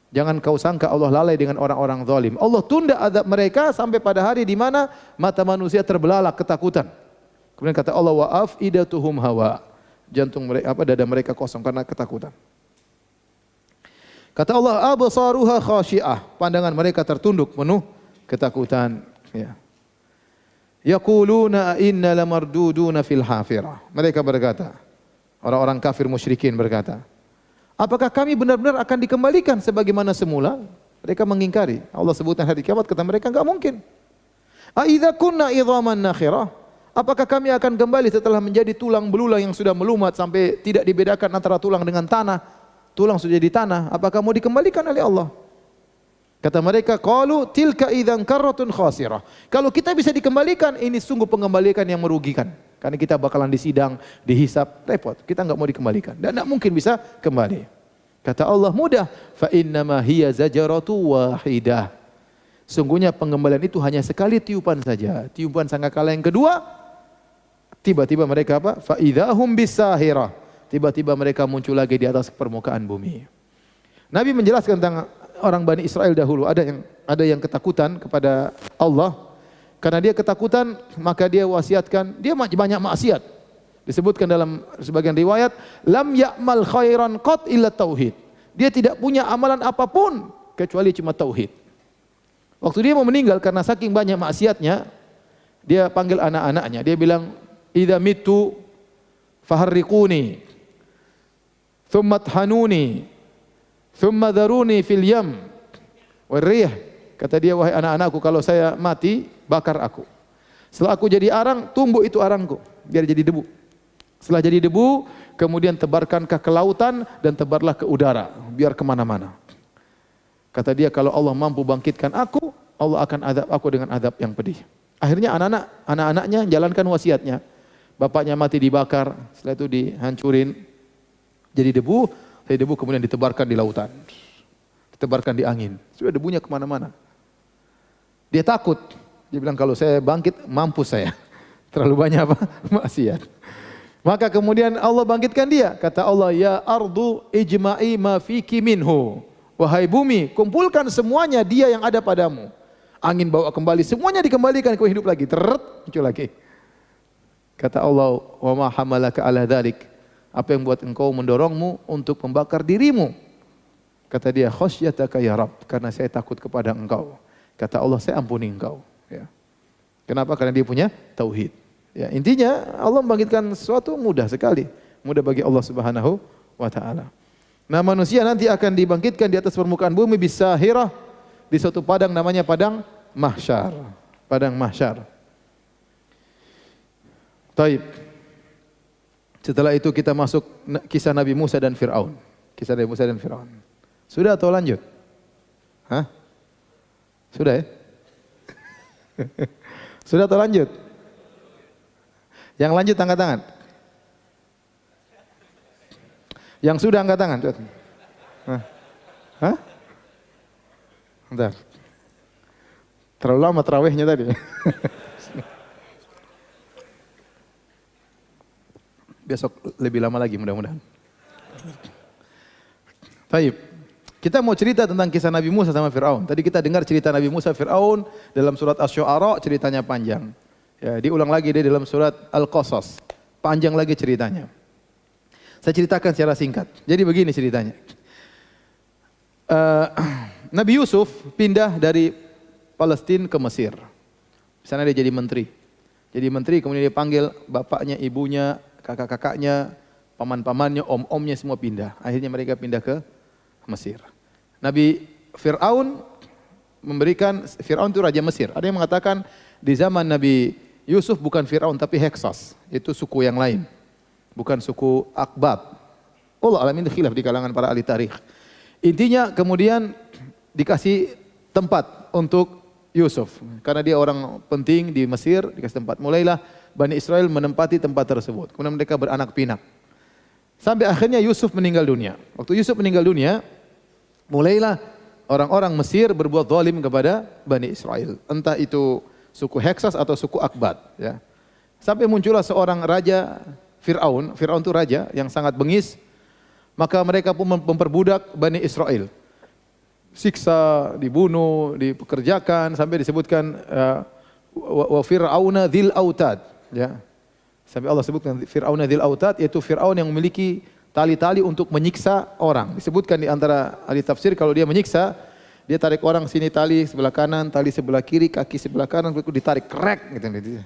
A: Jangan kau sangka Allah lalai dengan orang-orang zalim. Allah tunda azab mereka sampai pada hari di mana mata manusia terbelalak ketakutan. Kemudian kata Allah wa afidatuhum hawa. Jantung mereka dada mereka kosong karena ketakutan. Kata Allah absaruha khashi'ah. Pandangan mereka tertunduk penuh ketakutan, ya. Yaquluna inna lamarduduna fil hafirah. Mereka berkata, orang-orang kafir musyrikin berkata, apakah kami benar-benar akan dikembalikan sebagaimana semula? Mereka mengingkari. Allah sebutkan hari kiamat, kata mereka enggak mungkin. A idza kunna idhaman nakhirah? Apakah kami akan kembali setelah menjadi tulang belulang yang sudah melumat sampai tidak dibedakan antara tulang dengan tanah? Tulang sudah jadi tanah, apakah mau dikembalikan oleh Allah? Kata mereka, qalu tilka idzan karratun khasirah. Kalau kita bisa dikembalikan, ini sungguh pengembalikan yang merugikan. Karena kita bakalan disidang, dihisap, repot. Kita enggak mau dikembalikan dan enggak mungkin bisa kembali. Kata Allah, mudah, fa innama hiya zajaratu wahidah. Sungguhnya pengembalian itu hanya sekali tiupan saja. Tiupan sangkakala yang kedua, tiba-tiba mereka apa? Fa idzahum bisahirah. Tiba-tiba mereka muncul lagi di atas permukaan bumi. Nabi menjelaskan tentang orang Bani Israel dahulu, ada yang ketakutan kepada Allah. Karena dia ketakutan, maka dia wasiatkan, dia banyak maksiat. Disebutkan dalam sebagian riwayat, lam ya'mal khairan qat illa tauhid. Dia tidak punya amalan apapun kecuali cuma tauhid. Waktu dia mau meninggal karena saking banyak maksiatnya, dia panggil anak-anaknya, dia bilang, "Idza mitu faharriquni, thumma thanuni, thumma dharuni fil yam warrih." Kata dia, wahai anak-anakku, kalau saya mati, bakar aku. Setelah aku jadi arang, tumbuk itu arangku biar jadi debu. Setelah jadi debu, kemudian tebarkankah ke lautan dan tebarlah ke udara biar kemana-mana. Kata dia, kalau Allah mampu bangkitkan aku, Allah akan azab aku dengan azab yang pedih. Akhirnya anak-anaknya jalankan wasiatnya. Bapaknya mati dibakar, setelah itu dihancurin jadi debu. Dari debu kemudian ditebarkan di lautan, ditebarkan di angin. Sudah debunya kemana-mana. Dia takut. Dia bilang kalau saya bangkit mampus saya. Terlalu banyak apa? Maksiat. Maka kemudian Allah bangkitkan dia. Kata Allah, ya ardu ijma'i ma fiki minhu. Wahai bumi, kumpulkan semuanya dia yang ada padamu. Angin bawa kembali, semuanya dikembalikan kau hidup lagi. Muncul lagi. Kata Allah, wa ma hamalaka ala dzalik. Apa yang buat engkau mendorongmu untuk membakar dirimu? Kata dia, khasyataka ya Rabb, karena saya takut kepada engkau. Kata Allah, saya ampuni engkau. Ya. Kenapa? Karena dia punya tauhid. Ya, intinya Allah membangkitkan sesuatu mudah sekali. Mudah bagi Allah Subhanahu wa taala. Nah, manusia nanti akan dibangkitkan di atas permukaan bumi bisahirah di suatu padang namanya padang mahsyar. Padang mahsyar. Taib. Setelah itu kita masuk kisah Nabi Musa dan Fir'aun. Kisah Nabi Musa dan Fir'aun. Sudah atau lanjut? Hah? Sudah ya? Sudah atau lanjut? Yang lanjut angkat tangan. Yang sudah angkat tangan. Hah? Bentar. Terlalu lama terawihnya tadi. Besok lebih lama lagi mudah-mudahan. Baik. Kita mau cerita tentang kisah Nabi Musa sama Fir'aun. Tadi kita dengar cerita Nabi Musa Fir'aun dalam surat Asy-Syu'ara, ceritanya panjang. Ya, diulang lagi dia dalam surat Al-Qasas. Panjang lagi ceritanya. Saya ceritakan secara singkat. Jadi begini ceritanya. Nabi Yusuf pindah dari Palestina ke Mesir. Di sana dia jadi menteri. Jadi menteri kemudian dia panggil bapaknya, ibunya, kakak-kakaknya, paman-pamannya, om-omnya semua pindah. Akhirnya mereka pindah ke Mesir. Nabi Fir'aun Fir'aun itu raja Mesir. Ada yang mengatakan di zaman Nabi Yusuf bukan Fir'aun tapi Heksos. Itu suku yang lain. Bukan suku Akbat. Allah alamin khilaf di kalangan para ahli tarikh. Intinya kemudian dikasih tempat untuk Yusuf. Karena dia orang penting di Mesir, dikasih tempat. Mulailah Bani Israel menempati tempat tersebut. Kemudian mereka beranak pinak. Sampai akhirnya Yusuf meninggal dunia. Waktu Yusuf meninggal dunia, mulailah orang-orang Mesir berbuat zalim kepada Bani Israel. Entah itu suku Heksos atau suku Akbat. Ya. Sampai muncullah seorang raja Fir'aun. Fir'aun itu raja yang sangat bengis. Maka mereka pun memperbudak Bani Israel. Siksa, dibunuh, dipekerjakan, sampai disebutkan wa Fir'auna dzil autad. Ya. Sampai Allah sebutkan Fir'auna dzil autad, yaitu Fir'aun yang memiliki tali-tali untuk menyiksa orang. Disebutkan di antara ahli tafsir kalau dia menyiksa, dia tarik orang sini tali sebelah kanan, tali sebelah kiri, kaki sebelah kanan, ditarik krek gitu.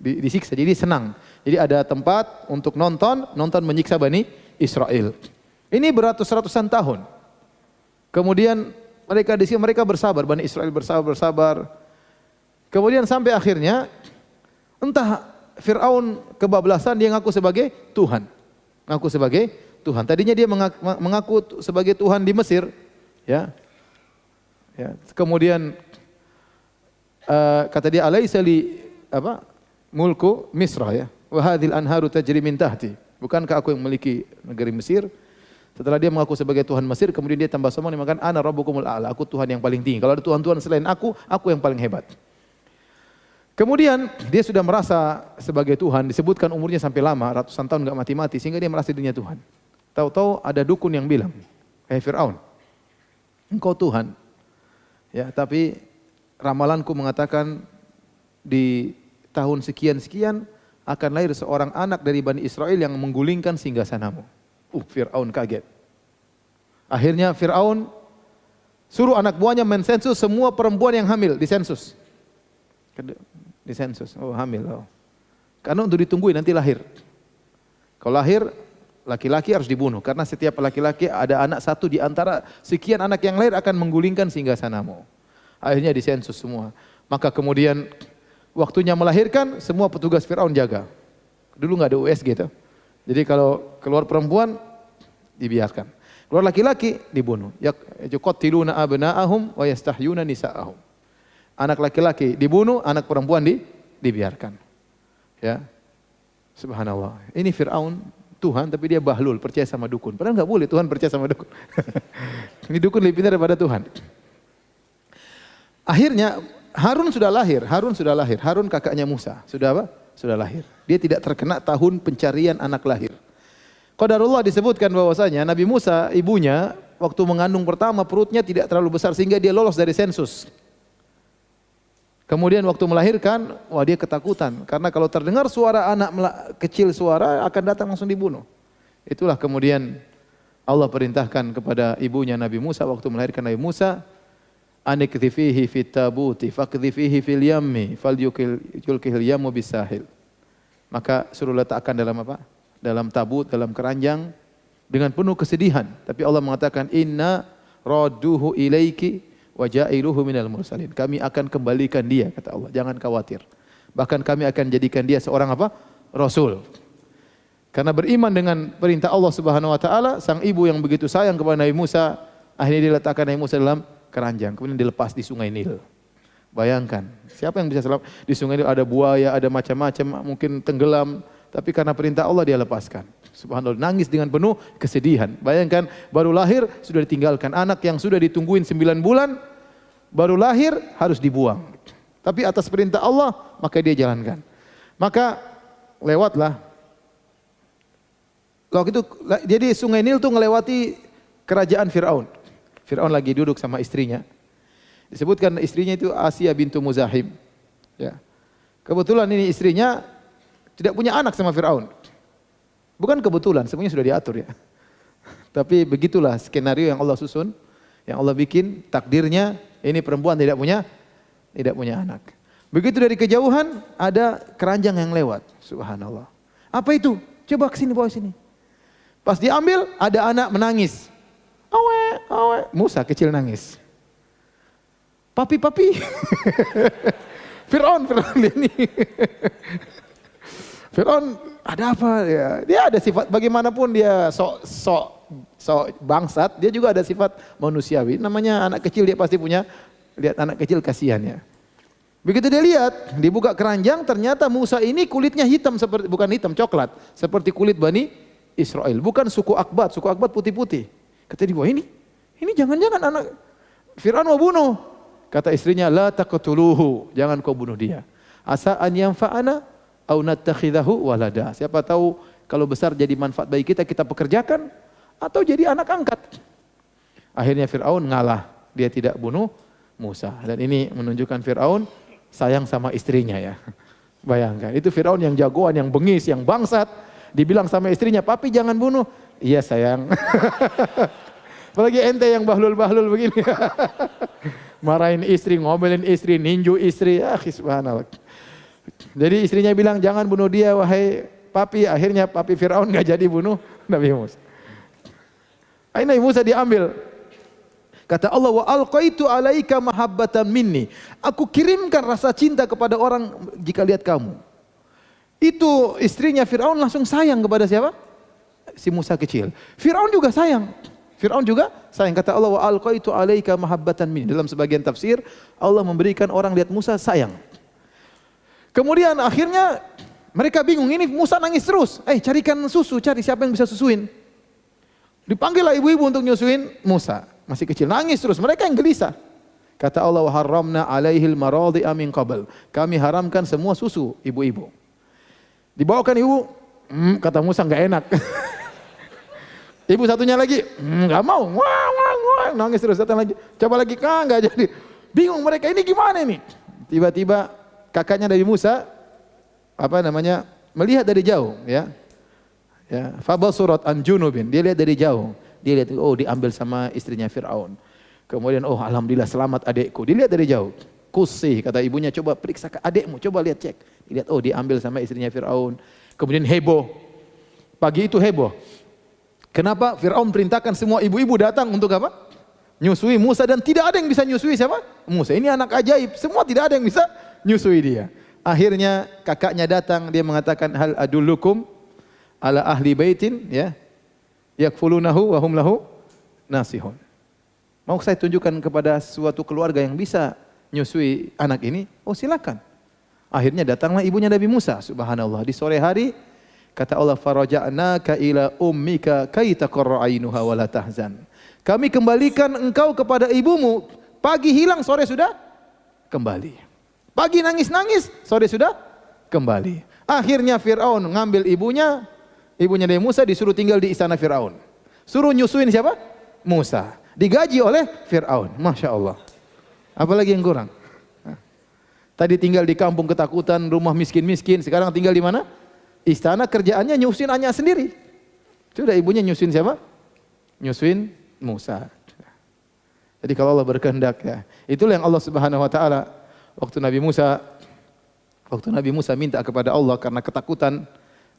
A: Disiksa, jadi senang. Jadi ada tempat untuk nonton menyiksa Bani Israel. Ini beratus-ratusan tahun. Kemudian mereka di sini mereka bersabar, Bani Israel bersabar. Kemudian sampai akhirnya entah Fir'aun kebablasan dia ngaku sebagai Tuhan. Ngaku sebagai Tuhan. Tadinya dia mengaku sebagai Tuhan di Mesir, ya. Ya, kemudian kata dia alaisa li mulku Misra ya. Wa hadhil anharu tajri min tahti. Bukankah aku yang memiliki negeri Mesir? Setelah dia mengaku sebagai Tuhan Mesir, kemudian dia tambah sombong, dia mengatakan ana rabbukumul a'la, aku Tuhan yang paling tinggi. Kalau ada tuhan-tuhan selain aku yang paling hebat. Kemudian dia sudah merasa sebagai Tuhan, disebutkan umurnya sampai lama, ratusan tahun enggak mati-mati, sehingga dia merasa dirinya Tuhan. Tahu-tahu ada dukun yang bilang, Fir'aun, engkau Tuhan. Ya, tapi ramalanku mengatakan di tahun sekian-sekian akan lahir seorang anak dari Bani Israel yang menggulingkan singgasanamu. Fir'aun kaget. Akhirnya Fir'aun suruh anak buahnya mensensus semua perempuan yang hamil, disensus. Disensus, hamil. Karena untuk ditungguin nanti lahir. Kalau lahir, laki-laki harus dibunuh. Karena setiap laki-laki ada anak satu di antara sekian anak yang lahir akan menggulingkan singgasanamu. Akhirnya disensus semua. Maka kemudian waktunya melahirkan, semua petugas Fir'aun jaga. Dulu nggak ada USG gitu. Jadi kalau keluar perempuan, dibiarkan. Keluar laki-laki, dibunuh. Yuqattiluna abna'ahum wa yastahyuna nisa'ahum. Anak laki-laki dibunuh, anak perempuan dibiarkan. Ya. Subhanallah. Ini Fir'aun Tuhan tapi dia bahlul, percaya sama dukun. Padahal enggak boleh Tuhan percaya sama dukun. Ini dukun lebih pintar daripada Tuhan. Akhirnya Harun sudah lahir. Harun kakaknya Musa. Sudah apa? Sudah lahir. Dia tidak terkena tahun pencarian anak lahir. Qadarullah disebutkan bahwasanya Nabi Musa ibunya waktu mengandung pertama perutnya tidak terlalu besar sehingga dia lolos dari sensus. Kemudian waktu melahirkan, dia ketakutan karena kalau terdengar suara anak kecil akan datang langsung dibunuh. Itulah kemudian Allah perintahkan kepada ibunya Nabi Musa waktu melahirkan Nabi Musa, anikdhifihi fit tabuti faqdhifihi fil yammi falyulqihil yammu bisahil. Maka suruh letakkan dalam apa? Dalam tabut, dalam keranjang dengan penuh kesedihan. Tapi Allah mengatakan inna radduhu ilaiki wa ja'iluhu minal mursalin. Kami akan kembalikan dia kata Allah, jangan khawatir. Bahkan kami akan jadikan dia seorang apa? Rasul. Karena beriman dengan perintah Allah Subhanahu wa taala, sang ibu yang begitu sayang kepada Nabi Musa, akhirnya diletakkan Nabi Musa dalam keranjang, kemudian dilepas di Sungai Nil. Bayangkan, siapa yang bisa selamat di Sungai Nil? Ada buaya, ada macam-macam, mungkin tenggelam, tapi karena perintah Allah dia lepaskan. Subhanallah, nangis dengan penuh kesedihan. Bayangkan, baru lahir sudah ditinggalkan. Anak yang sudah ditungguin 9 bulan, baru lahir harus dibuang. Tapi atas perintah Allah, maka dia jalankan. Maka lewatlah. Waktu itu, jadi Sungai Nil itu melewati kerajaan Fir'aun. Fir'aun lagi duduk sama istrinya. Disebutkan istrinya itu Asia bintu Muzahim. Ya. Kebetulan ini istrinya tidak punya anak sama Fir'aun. Bukan kebetulan, semuanya sudah diatur ya. Tapi begitulah skenario yang Allah susun, yang Allah bikin, takdirnya ini perempuan tidak punya anak. Begitu dari kejauhan ada keranjang yang lewat, subhanallah. Apa itu? Coba ke sini, bawa sini. Pas diambil ada anak menangis. Awe, awe. Musa kecil nangis. Papi, papi. Fir'aun ini. Fir'aun ada apa ya? Dia ada sifat bagaimanapun dia sok bangsat, dia juga ada sifat manusiawi. Namanya anak kecil, dia pasti punya, lihat anak kecil kasihan ya. Begitu dia lihat, dibuka keranjang, ternyata Musa ini kulitnya hitam, seperti bukan hitam, coklat, seperti kulit Bani Israel, bukan suku Akbat putih-putih. Kata dia, wah ini jangan-jangan anak Fir'aun mau bunuh. Kata istrinya, la taqtuluhu, jangan kau bunuh dia. Asa an yanfa'ana au nattakhidahu walada. Siapa tahu kalau besar jadi manfaat bagi kita, kita pekerjakan atau jadi anak angkat. Akhirnya Fir'aun ngalah, dia tidak bunuh Musa. Dan ini menunjukkan Fir'aun sayang sama istrinya ya. Bayangkan, itu Fir'aun yang jagoan, yang bengis, yang bangsat. Dibilang sama istrinya, papi jangan bunuh. Iya sayang. Apalagi ente yang bahlul-bahlul begini. Marahin istri, ngomelin istri, ninju istri. Subhanallah. Jadi istrinya bilang, jangan bunuh dia wahai papi. Akhirnya papi Fir'aun gak jadi bunuh Nabi Musa. Akhirnya Nabi Musa diambil. Kata Allah, wa alqaitu alaika mahabbatan minni. Aku kirimkan rasa cinta kepada orang jika lihat kamu. Itu istrinya Fir'aun langsung sayang kepada siapa? Si Musa kecil. Fir'aun juga sayang. Kata Allah, wa alqaitu alaika mahabbatan minni. Dalam sebagian tafsir, Allah memberikan orang lihat Musa sayang. Kemudian akhirnya mereka bingung, ini Musa nangis terus. Carikan susu, cari siapa yang bisa susuin. Dipanggillah ibu-ibu untuk nyusuin Musa. Masih kecil, nangis terus. Mereka yang gelisah. Kata Allah, wa harramna alaihil maradhi'a min qabl. Kami haramkan semua susu ibu-ibu. Dibawakan ibu, kata Musa enggak enak. Ibu satunya lagi, enggak mau. Wah, nangis terus, datang lagi. Coba lagi, enggak jadi. Bingung mereka, ini gimana nih? Tiba-tiba kakaknya dari Musa melihat dari jauh ya. Fabasurat an junubin. Dia lihat dari jauh. Dia lihat, oh diambil sama istrinya Fir'aun. Kemudian, oh alhamdulillah selamat adekku. Dilihat dari jauh. Kusih, kata ibunya, coba periksa ke adekmu, coba lihat cek. Dilihat, oh diambil sama istrinya Fir'aun. Kemudian heboh. Pagi itu heboh. Kenapa? Fir'aun perintahkan semua ibu-ibu datang untuk apa? Nyusui Musa, dan tidak ada yang bisa nyusui siapa? Musa. Ini anak ajaib, semua tidak ada yang bisa nyusui dia. Akhirnya kakaknya datang, dia mengatakan, hal adullukum ala ahli baitin ya. Yakfulunahu wa hum lahu nasihun. Mau saya tunjukkan kepada suatu keluarga yang bisa nyusui anak ini? Oh silakan. Akhirnya datanglah ibunya Nabi Musa, subhanallah. Di sore hari, kata Allah, faraja'naka ila ummika kay taqarra 'ainuha wa la tahzan. Kami kembalikan engkau kepada ibumu. Pagi hilang, sore sudah kembali. Pagi nangis-nangis, sore sudah kembali. Akhirnya Fir'aun ngambil ibunya Nabi Musa, disuruh tinggal di istana Fir'aun. Suruh nyusuin siapa? Musa. Digaji oleh Fir'aun. Masya Allah. Apalagi yang kurang? Tadi tinggal di kampung ketakutan, rumah miskin-miskin. Sekarang tinggal di mana? Istana, kerjaannya nyusuin anaknya sendiri. Sudah ibunya nyusuin siapa? Nyusuin Musa. Jadi kalau Allah berkehendak ya. Itulah yang Allah Subhanahu wa taala waktu Nabi Musa minta kepada Allah karena ketakutan,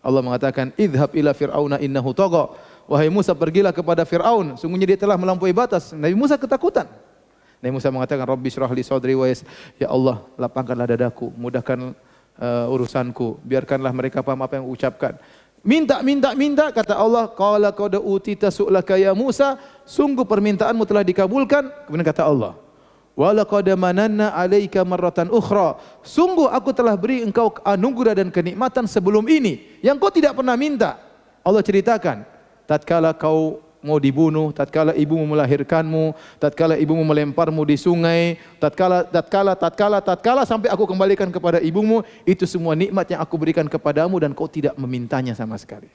A: Allah mengatakan, idhab ila fir'auna innahu tagha. Wahai Musa, pergilah kepada Fir'aun, sungguhnya dia telah melampaui batas. Nabi Musa ketakutan. Nabi Musa mengatakan, Rabbi syrah li sadri wa ya Allah, lapangkanlah dadaku, mudahkan urusanku, biarkanlah mereka paham apa yang ucapkan. Minta, kata Allah, qala qad utita su'laka ya Musa, sungguh permintaanmu telah dikabulkan. Kemudian kata Allah, wa laqad mananna 'alaika marratan ukhra. Sungguh aku telah beri engkau anugerah dan kenikmatan sebelum ini yang kau tidak pernah minta. Allah ceritakan, tatkala kau mau dibunuh, tatkala ibumu melahirkanmu, tatkala ibumu melemparmu di sungai, tatkala sampai aku kembalikan kepada ibumu, itu semua nikmat yang aku berikan kepadamu dan kau tidak memintanya sama sekali.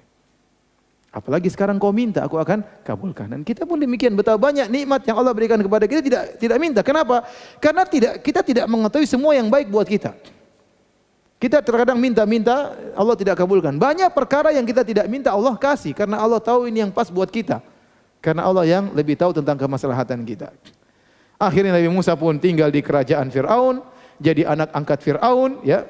A: Apalagi sekarang kau minta, aku akan kabulkan. Dan kita pun demikian, betapa banyak nikmat yang Allah berikan kepada kita tidak minta. Kenapa? Karena kita tidak mengetahui semua yang baik buat kita. Kita terkadang minta-minta, Allah tidak kabulkan. Banyak perkara yang kita tidak minta, Allah kasih. Karena Allah tahu ini yang pas buat kita. Karena Allah yang lebih tahu tentang kemaslahatan kita. Akhirnya Nabi Musa pun tinggal di kerajaan Fir'aun, jadi anak angkat Fir'aun, ya.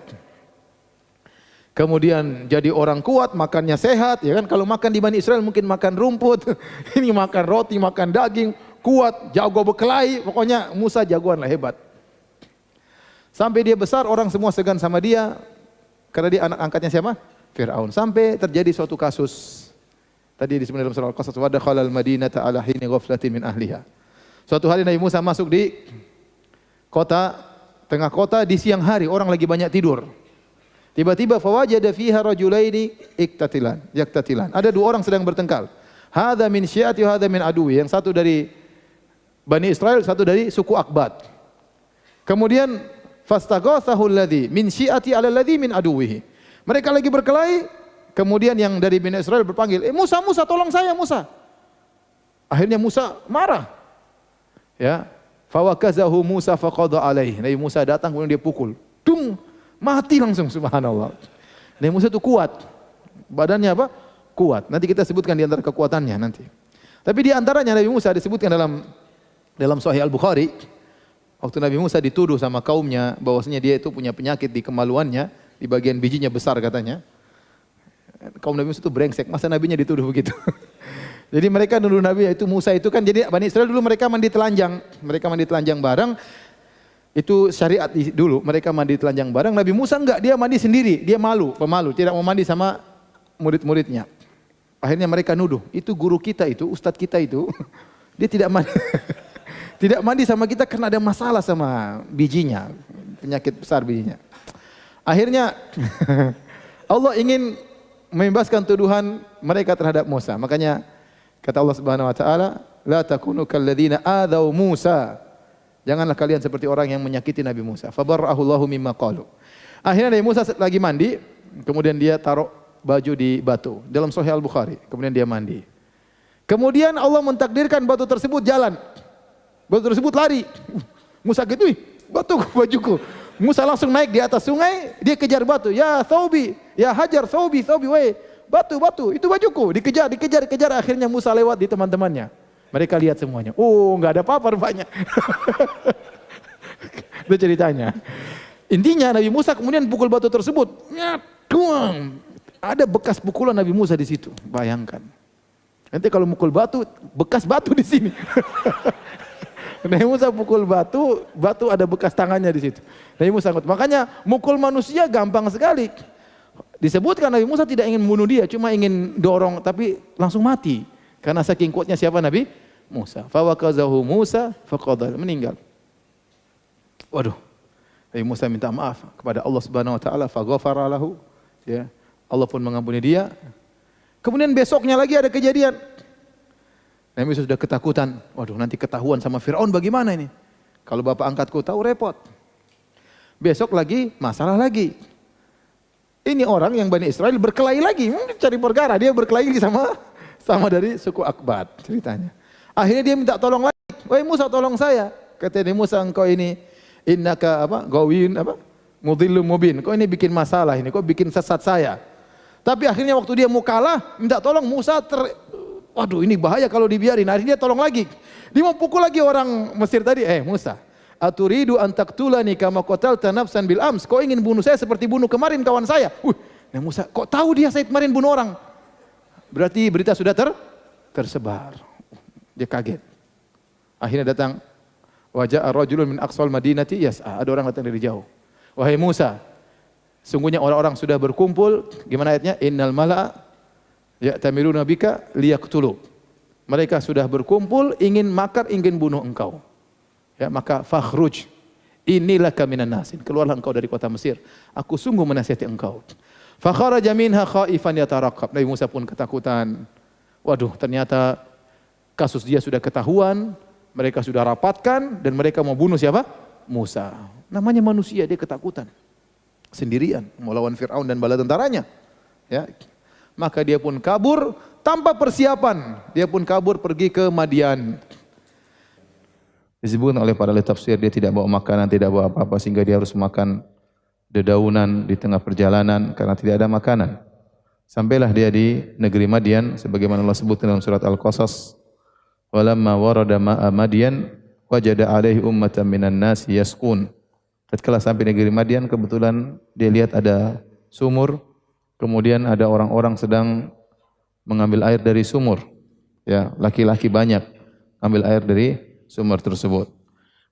A: Kemudian jadi orang kuat, makannya sehat, ya kan? Kalau makan di Bani Israel mungkin makan rumput, ini makan roti, makan daging, kuat, jago berkelahi, pokoknya Musa jagoan lah, hebat. Sampai dia besar, orang semua segan sama dia, karena dia anak angkatnya siapa? Fir'aun. Sampai terjadi suatu kasus. Tadi disebut dalam surah Al-Qasas, wa dakhalal madinata ala hini ghaflatin min ahliha. Suatu hari Nabi Musa masuk di kota, tengah kota di siang hari, orang lagi banyak tidur. Tiba-tiba fawajada fiha rajulaini yaktatilan. Ada dua orang sedang bertengkar. Hadza min syi'ati wa hadza min aduwi. Yang satu dari Bani Israel, satu dari suku Akbat. Kemudian fastaghathahu alladhi min syi'ati 'ala alladhi min aduwihi. Mereka lagi berkelahi, kemudian yang dari Bani Israel berpanggil, Musa, Musa, tolong saya, Musa." Akhirnya Musa marah. Ya, fawakazahu Musa faqada alaih. Nabi Musa datang kemudian dia pukul. Dung, mati langsung, subhanallah. Nabi Musa itu kuat. Badannya apa? Kuat. Nanti kita sebutkan di antara kekuatannya nanti. Tapi di antaranya Nabi Musa disebutkan dalam Sahih Al-Bukhari, waktu Nabi Musa dituduh sama kaumnya bahwasanya dia itu punya penyakit di kemaluannya, di bagian bijinya besar katanya. Kaum Nabi Musa itu brengsek, masa nabinya dituduh begitu? Jadi mereka nuduh Nabi itu Musa itu kan, jadi Bani Israel dulu mereka mandi telanjang. Mereka mandi telanjang bareng. Itu syariat dulu, mereka mandi telanjang bareng. Nabi Musa enggak, dia mandi sendiri, dia pemalu, tidak mau mandi sama murid-muridnya. Akhirnya mereka nuduh, itu guru kita itu, ustadz kita itu, dia tidak mandi. Tidak mandi sama kita karena ada masalah sama bijinya, penyakit besar bijinya. Akhirnya Allah ingin membebaskan tuduhan mereka terhadap Musa. Makanya kata Allah Subhanahu wa taala, "La takunu kalladzina adzau Musa." Janganlah kalian seperti orang yang menyakiti Nabi Musa. Fabarra'ahu Allahu mimma qalu. Akhirnya Nabi Musa lagi mandi, kemudian dia taruh baju di batu dalam Sahih Al-Bukhari. Kemudian dia mandi. Kemudian Allah mentakdirkan batu tersebut jalan. Batu tersebut lari. Musa gitu, batu bajuku. Musa langsung naik di atas sungai, dia kejar batu. Ya Thawbi, ya Hajar, Thawbi, weh. Batu, itu bajuku. Dikejar. Akhirnya Musa lewat di teman-temannya. Mereka lihat semuanya. Oh, enggak ada apa-apa rupanya. Itu ceritanya. Intinya Nabi Musa kemudian pukul batu tersebut. Duang. Ada bekas pukulan Nabi Musa di situ. Bayangkan. Nanti kalau mukul batu, bekas batu di sini. Nabi Musa pukul batu ada bekas tangannya di situ. Nabi Musa, makanya mukul manusia gampang sekali. Disebutkan Nabi Musa tidak ingin membunuh dia, cuma ingin dorong, tapi langsung mati. Karena saking kuatnya siapa Nabi Musa. Fawakazahu Musa faqadha, meninggal. Waduh. Nabi Musa minta maaf kepada Allah Subhanahu wa taala, faghafara lahu. Ya. Allah pun mengampuni dia. Kemudian besoknya lagi ada kejadian. Nabi Musa sudah ketakutan. Waduh, nanti ketahuan sama Fir'aun bagaimana ini? Kalau bapak angkatku tahu repot. Besok lagi, masalah lagi. Ini orang yang Bani Israel berkelahi lagi, cari perkara. Dia berkelahi sama dari suku Akbat ceritanya. Akhirnya dia minta tolong lagi. Wahai Musa, tolong saya. Kata Nabi Musa, engkau ini innaka gawin mudhillum mubin. Kau ini bikin masalah ini, kau bikin sesat saya. Tapi akhirnya waktu dia mau kalah, minta tolong Musa waduh ini bahaya kalau dibiarin. Akhirnya dia tolong lagi. Dia mau pukul lagi orang Mesir tadi. Musa, aturidu an taqtulani kama qatalta nafsan bil ams. Kau ingin bunuh saya seperti bunuh kemarin kawan saya. Nah Musa, kok tahu dia saya kemarin bunuh orang? Berarti berita sudah tersebar. Dia kaget. Akhirnya datang wajah ar-rajulun min aqsal madinati yas'a. Ada orang datang dari jauh. Wahai Musa, sungguhnya orang-orang sudah berkumpul. Gimana ayatnya? Innal mala'a ya'tamiruna bika liyaqtulu. Mereka sudah berkumpul ingin bunuh engkau. Ya, maka fakhruj. Inilah minan nasin. Keluarlah engkau dari kota Mesir. Aku sungguh menasihati engkau. Fakharaja minha khaifan yataraqab. Nabi Musa pun ketakutan. Waduh, ternyata kasus dia sudah ketahuan, mereka sudah rapatkan dan mereka mau bunuh siapa? Musa. Namanya manusia, dia ketakutan. Sendirian mau lawan Fir'aun dan bala tentaranya. Ya. Maka dia pun kabur tanpa persiapan. Dia pun kabur pergi ke Madian. Disebutkan oleh para ahli tafsir dia tidak bawa makanan, tidak bawa apa-apa sehingga dia harus makan dedaunan di tengah perjalanan karena tidak ada makanan. Sampailah dia di negeri Madian sebagaimana Allah sebut dalam surat Al-Qasas. Walamma warada ma'a Madian wajada alaihi ummatan minan nasi yasqun. Tatkala sampai negeri Madian kebetulan dia lihat ada sumur, kemudian ada orang-orang sedang mengambil air dari sumur. Ya, laki-laki banyak ambil air dari sumur tersebut.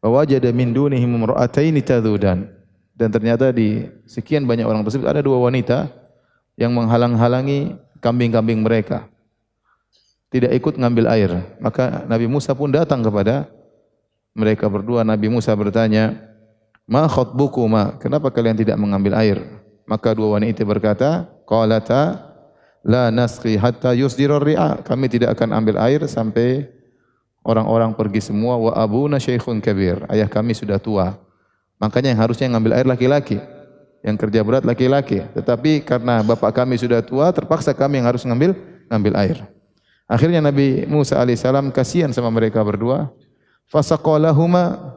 A: Wa wajada min dunihim imra'ataini tadhudan. Dan ternyata di sekian banyak orang tersebut ada dua wanita yang menghalang-halangi kambing-kambing mereka. Tidak ikut ngambil air. Maka Nabi Musa pun datang kepada mereka berdua. Nabi Musa bertanya, "Ma khatbukuma? Kenapa kalian tidak mengambil air?" Maka dua wanita berkata, "Qalata la nasqi hatta yusdirar ri'a." Kami tidak akan ambil air sampai orang-orang pergi semua. Wa abuna syaikhun kabir. Ayah kami sudah tua. Makanya yang harusnya ngambil air laki-laki. Yang kerja berat laki-laki. Tetapi karena bapak kami sudah tua, terpaksa kami yang harus ngambil air. Akhirnya Nabi Musa alaihissalam kasihan sama mereka berdua. Fasaqalahuma.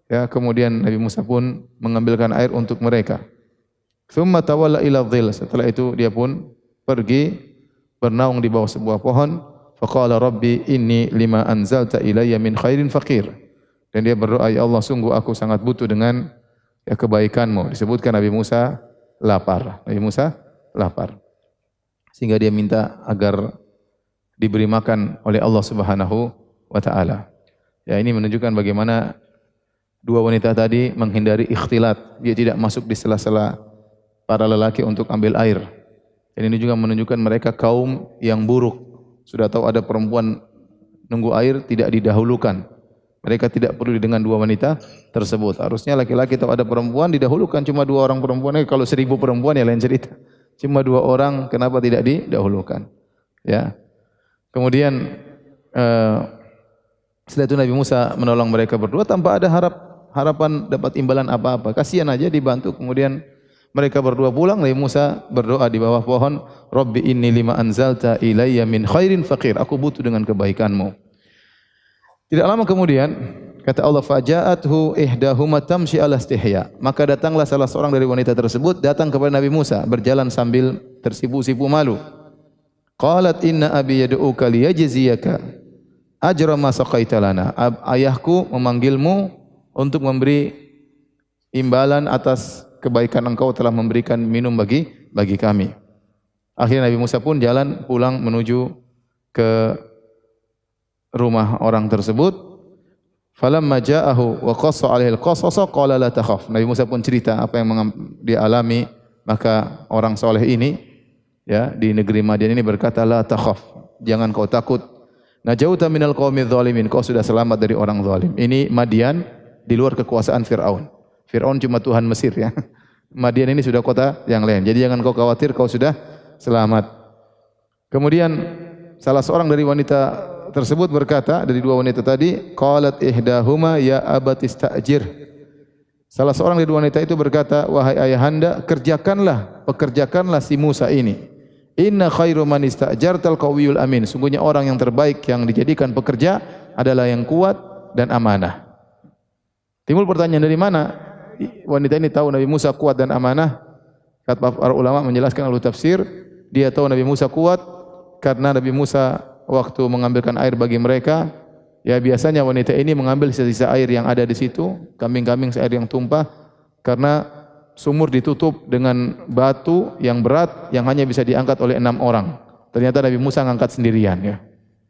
A: Ya, kemudian Nabi Musa pun mengambilkan air untuk mereka. Tsumma tawalla ila dhil. Setelah itu dia pun pergi bernaung di bawah sebuah pohon. Faqala rabbi inni lima anzalta ilayya min khairin faqir. Dan dia berdoa, ya Allah, sungguh aku sangat butuh dengan kebaikanmu. Disebutkan Nabi Musa lapar. Nabi Musa lapar. Sehingga dia minta agar diberi makan oleh Allah Subhanahu wa taala. Ya, ini menunjukkan bagaimana dua wanita tadi menghindari ikhtilat. Dia tidak masuk di sela-sela para lelaki untuk ambil air. Dan ini juga menunjukkan mereka kaum yang buruk. Sudah tahu ada perempuan nunggu air, tidak didahulukan. Mereka tidak perlu dengan dua wanita tersebut. Harusnya laki-laki tahu ada perempuan didahulukan. Cuma dua orang perempuan. Kalau 1000 perempuan ya lain cerita. Cuma dua orang, kenapa tidak didahulukan? Ya. Kemudian setelah itu Nabi Musa menolong mereka berdua tanpa ada harapan dapat imbalan apa-apa. Kasihan aja dibantu. Kemudian mereka berdua pulang. Nabi Musa berdoa di bawah pohon, Rabbi inni lima anzalta ilayya min khairin faqir. Aku butuh dengan kebaikanmu. Tidak lama kemudian, kata Allah, faja'athu ihdahuma tamshi ala istihya. Maka datanglah salah seorang dari wanita tersebut datang kepada Nabi Musa berjalan sambil tersipu-sipu malu. Qalat inna abi yad'uka liyajziyaka ajra ma saqaita lana. Ayahku memanggilmu untuk memberi imbalan atas kebaikan engkau telah memberikan minum bagi kami. Akhirnya Nabi Musa pun jalan pulang menuju ke rumah orang tersebut. Falamma ja'ahu wa qassa 'alaihi al-qasas qala la takhaf. Nabi Musa pun cerita apa yang dia alami, maka orang soleh ini ya di negeri Madian ini berkata, la takhaf, jangan kau takut. Najauta minal qaumidz zalimin, kau sudah selamat dari orang zalim. Ini Madian di luar kekuasaan Firaun. Firaun cuma Tuhan Mesir ya. Madian ini sudah kota yang lain. Jadi jangan kau khawatir, kau sudah selamat. Kemudian salah seorang dari wanita tersebut berkata, dari dua wanita tadi, qalat ihdahuma ya abati istajir. Salah seorang dari dua wanita itu berkata, wahai ayahanda, pekerjakanlah si Musa ini. Inna khairu man istajartal qawiyul amin. Sungguhnya orang yang terbaik yang dijadikan pekerja adalah yang kuat dan amanah. Timbul pertanyaan, dari mana wanita ini tahu Nabi Musa kuat dan amanah? Kata para ulama menjelaskan alur tafsir, dia tahu Nabi Musa kuat karena Nabi Musa waktu mengambilkan air bagi mereka, ya biasanya wanita ini mengambil sisa-sisa air yang ada di situ, kambing-kambing air yang tumpah, karena sumur ditutup dengan batu yang berat yang hanya bisa diangkat oleh 6 orang. Ternyata Nabi Musa ngangkat sendirian ya.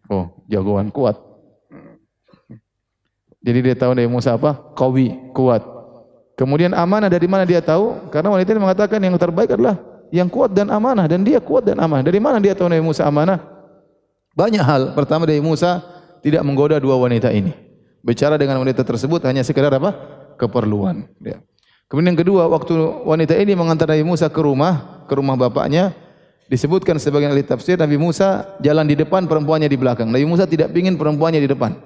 A: Oh, jagoan kuat. Jadi dia tahu Nabi Musa apa? Qawi, kuat. Kemudian amanah, dari mana dia tahu? Karena wanita ini mengatakan yang terbaik adalah yang kuat dan amanah, dan dia kuat dan amanah. Dari mana dia tahu Nabi Musa amanah? Banyak hal. Pertama, dari Musa tidak menggoda dua wanita ini. Bicara dengan wanita tersebut hanya sekedar apa? Keperluan. Ya. Kemudian yang kedua, waktu wanita ini mengantar Nabi Musa ke rumah bapaknya, disebutkan sebagian ahli tafsir Nabi Musa jalan di depan, perempuannya di belakang. Nabi Musa tidak ingin perempuannya di depan.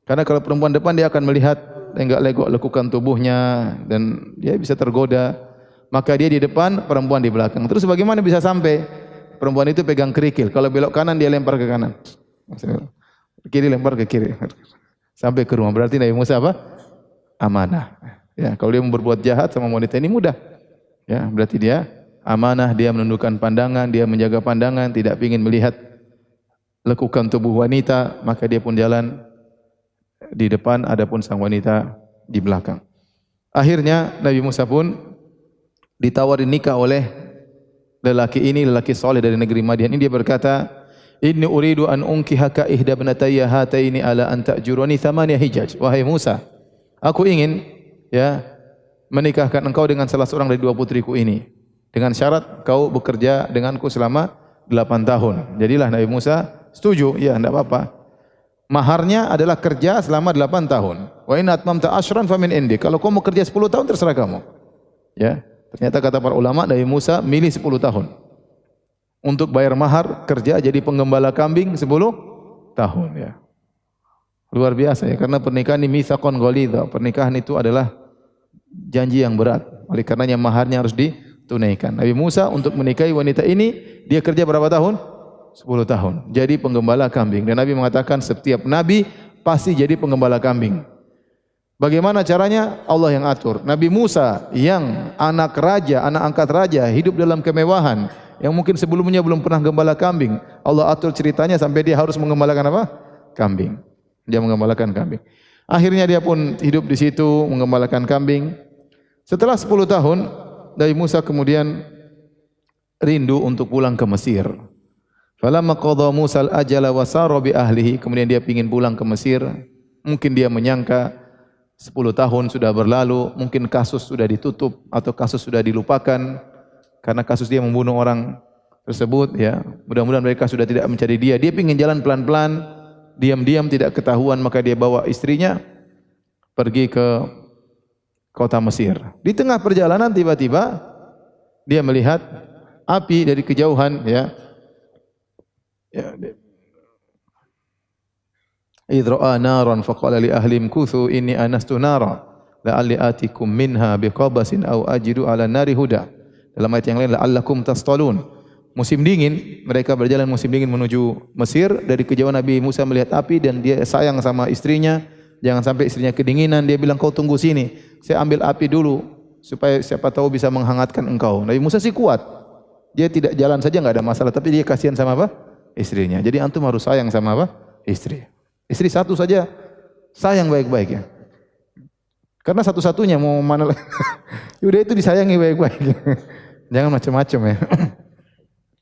A: Karena kalau perempuan depan dia akan melihat lenggak-lenggok lekukan tubuhnya dan dia bisa tergoda. Maka dia di depan, perempuan di belakang. Terus bagaimana bisa sampai? Perempuan itu pegang kerikil. Kalau belok kanan dia lempar ke kanan. Kiri lempar ke kiri. Sampai ke rumah. Berarti Nabi Musa apa? Amanah. Ya, kalau dia mau berbuat jahat sama wanita ini mudah. Ya, berarti dia amanah, dia menundukkan pandangan, dia menjaga pandangan, tidak ingin melihat lekukan tubuh wanita, maka dia pun jalan di depan, adapun sang wanita di belakang. Akhirnya Nabi Musa pun ditawari nikah oleh lelaki soleh dari negeri Madian. Ini dia berkata, "Inni uridu an unkihaka ihda ibnatayya hataini ala an ta'jurani thamaniya hijaj." Wahai Musa, aku ingin ya menikahkan engkau dengan salah seorang dari dua putriku ini dengan syarat kau bekerja denganku selama 8 tahun. Jadilah Nabi Musa setuju, ya enggak apa-apa. Maharnya adalah kerja selama 8 tahun. Wa in atmamta asyran famin indi. Kalau kau mau kerja 10 tahun terserah kamu. Ya, ternyata kata para ulama Nabi Musa milih 10 tahun. Untuk bayar mahar kerja jadi penggembala kambing 10 tahun ya. Luar biasa ya, karena pernikahan ini mitsaqon ghalidha. Pernikahan itu adalah janji yang berat. Oleh karenanya maharnya harus ditunaikan. Nabi Musa untuk menikahi wanita ini dia kerja berapa tahun? 10 tahun. Jadi penggembala kambing. Dan Nabi mengatakan setiap nabi pasti jadi penggembala kambing. Bagaimana caranya? Allah yang atur. Nabi Musa yang anak raja, anak angkat raja, hidup dalam kemewahan, yang mungkin sebelumnya belum pernah gembala kambing. Allah atur ceritanya sampai dia harus menggembalakan apa? Kambing. Dia menggembalakan kambing. Akhirnya dia pun hidup di situ menggembalakan kambing. Setelah 10 tahun, Nabi Musa kemudian rindu untuk pulang ke Mesir. Falamma qadha Musa al-ajala wa sara bi ahlihi, kemudian dia ingin pulang ke Mesir. Mungkin dia menyangka 10 tahun sudah berlalu, mungkin kasus sudah ditutup atau kasus sudah dilupakan karena kasus dia membunuh orang tersebut ya. Mudah-mudahan mereka sudah tidak mencari dia. Dia ingin jalan pelan-pelan, diam-diam tidak ketahuan, maka dia bawa istrinya pergi ke kota Mesir. Di tengah perjalanan tiba-tiba dia melihat api dari kejauhan ya. Idh naran faqala li ahlim kuthu inni anastu nara la'alli atikum minha biqabasin aw ajidu 'ala nari huda. Dalam ayat yang lain la'allakum tastalun. Musim dingin, mereka berjalan musim dingin menuju Mesir. Dari kejauhan Nabi Musa melihat api dan dia sayang sama istrinya. Jangan sampai istrinya kedinginan. Dia bilang, "Kau tunggu sini, saya ambil api dulu supaya siapa tahu bisa menghangatkan engkau." Nabi Musa sih kuat. Dia tidak jalan saja enggak ada masalah, tapi dia kasihan sama apa? Istrinya. Jadi antum harus sayang sama apa? Istri. Istri satu saja sayang baik-baik ya. Karena satu-satunya mau mana lagi. Udah itu disayangi baik-baik. Jangan macam-macam ya.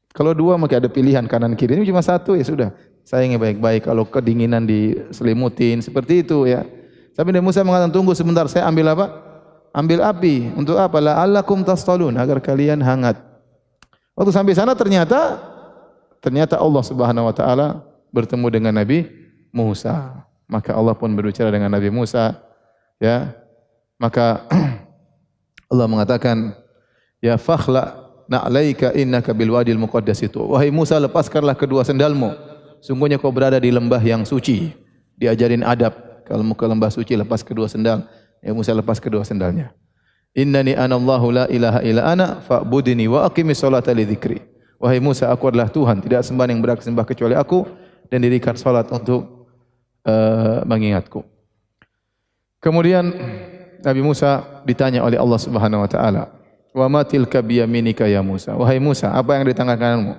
A: Kalau dua maka ada pilihan kanan kiri. Ini cuma satu ya sudah. Sayangi baik-baik. Kalau kedinginan diselimutin seperti itu ya. Tapi Nabi Musa mengatakan tunggu sebentar, saya ambil apa? Ambil api. Untuk apa? La'allakum tastalun, agar kalian hangat. Waktu sampai sana ternyata Allah Subhanahu wa taala bertemu dengan Nabi Musa. Maka Allah pun berbicara dengan Nabi Musa ya. Maka Allah mengatakan, "Ya fakhla na'laika innaka bil wadil muqaddas itu." Wahai Musa, lepaskanlah kedua sendalmu. Sungguhnya kau berada di lembah yang suci. Diajarin adab. Kalau mau ke lembah suci lepas kedua sendal. Ya Musa lepas kedua sendalnya. Innani anallahu la ilaha illa ana fa'budni wa aqimis sholata li dzikri. Wahai Musa, aku adalah Tuhan, tidak sembah yang berhak sembah kecuali aku, dan dirikan salat untuk mengingatku. Kemudian Nabi Musa ditanya oleh Allah Subhanahu wa taala, "Wa ma tilka bi yaminika ya Musa?" Wahai Musa, apa yang di tangan kananmu?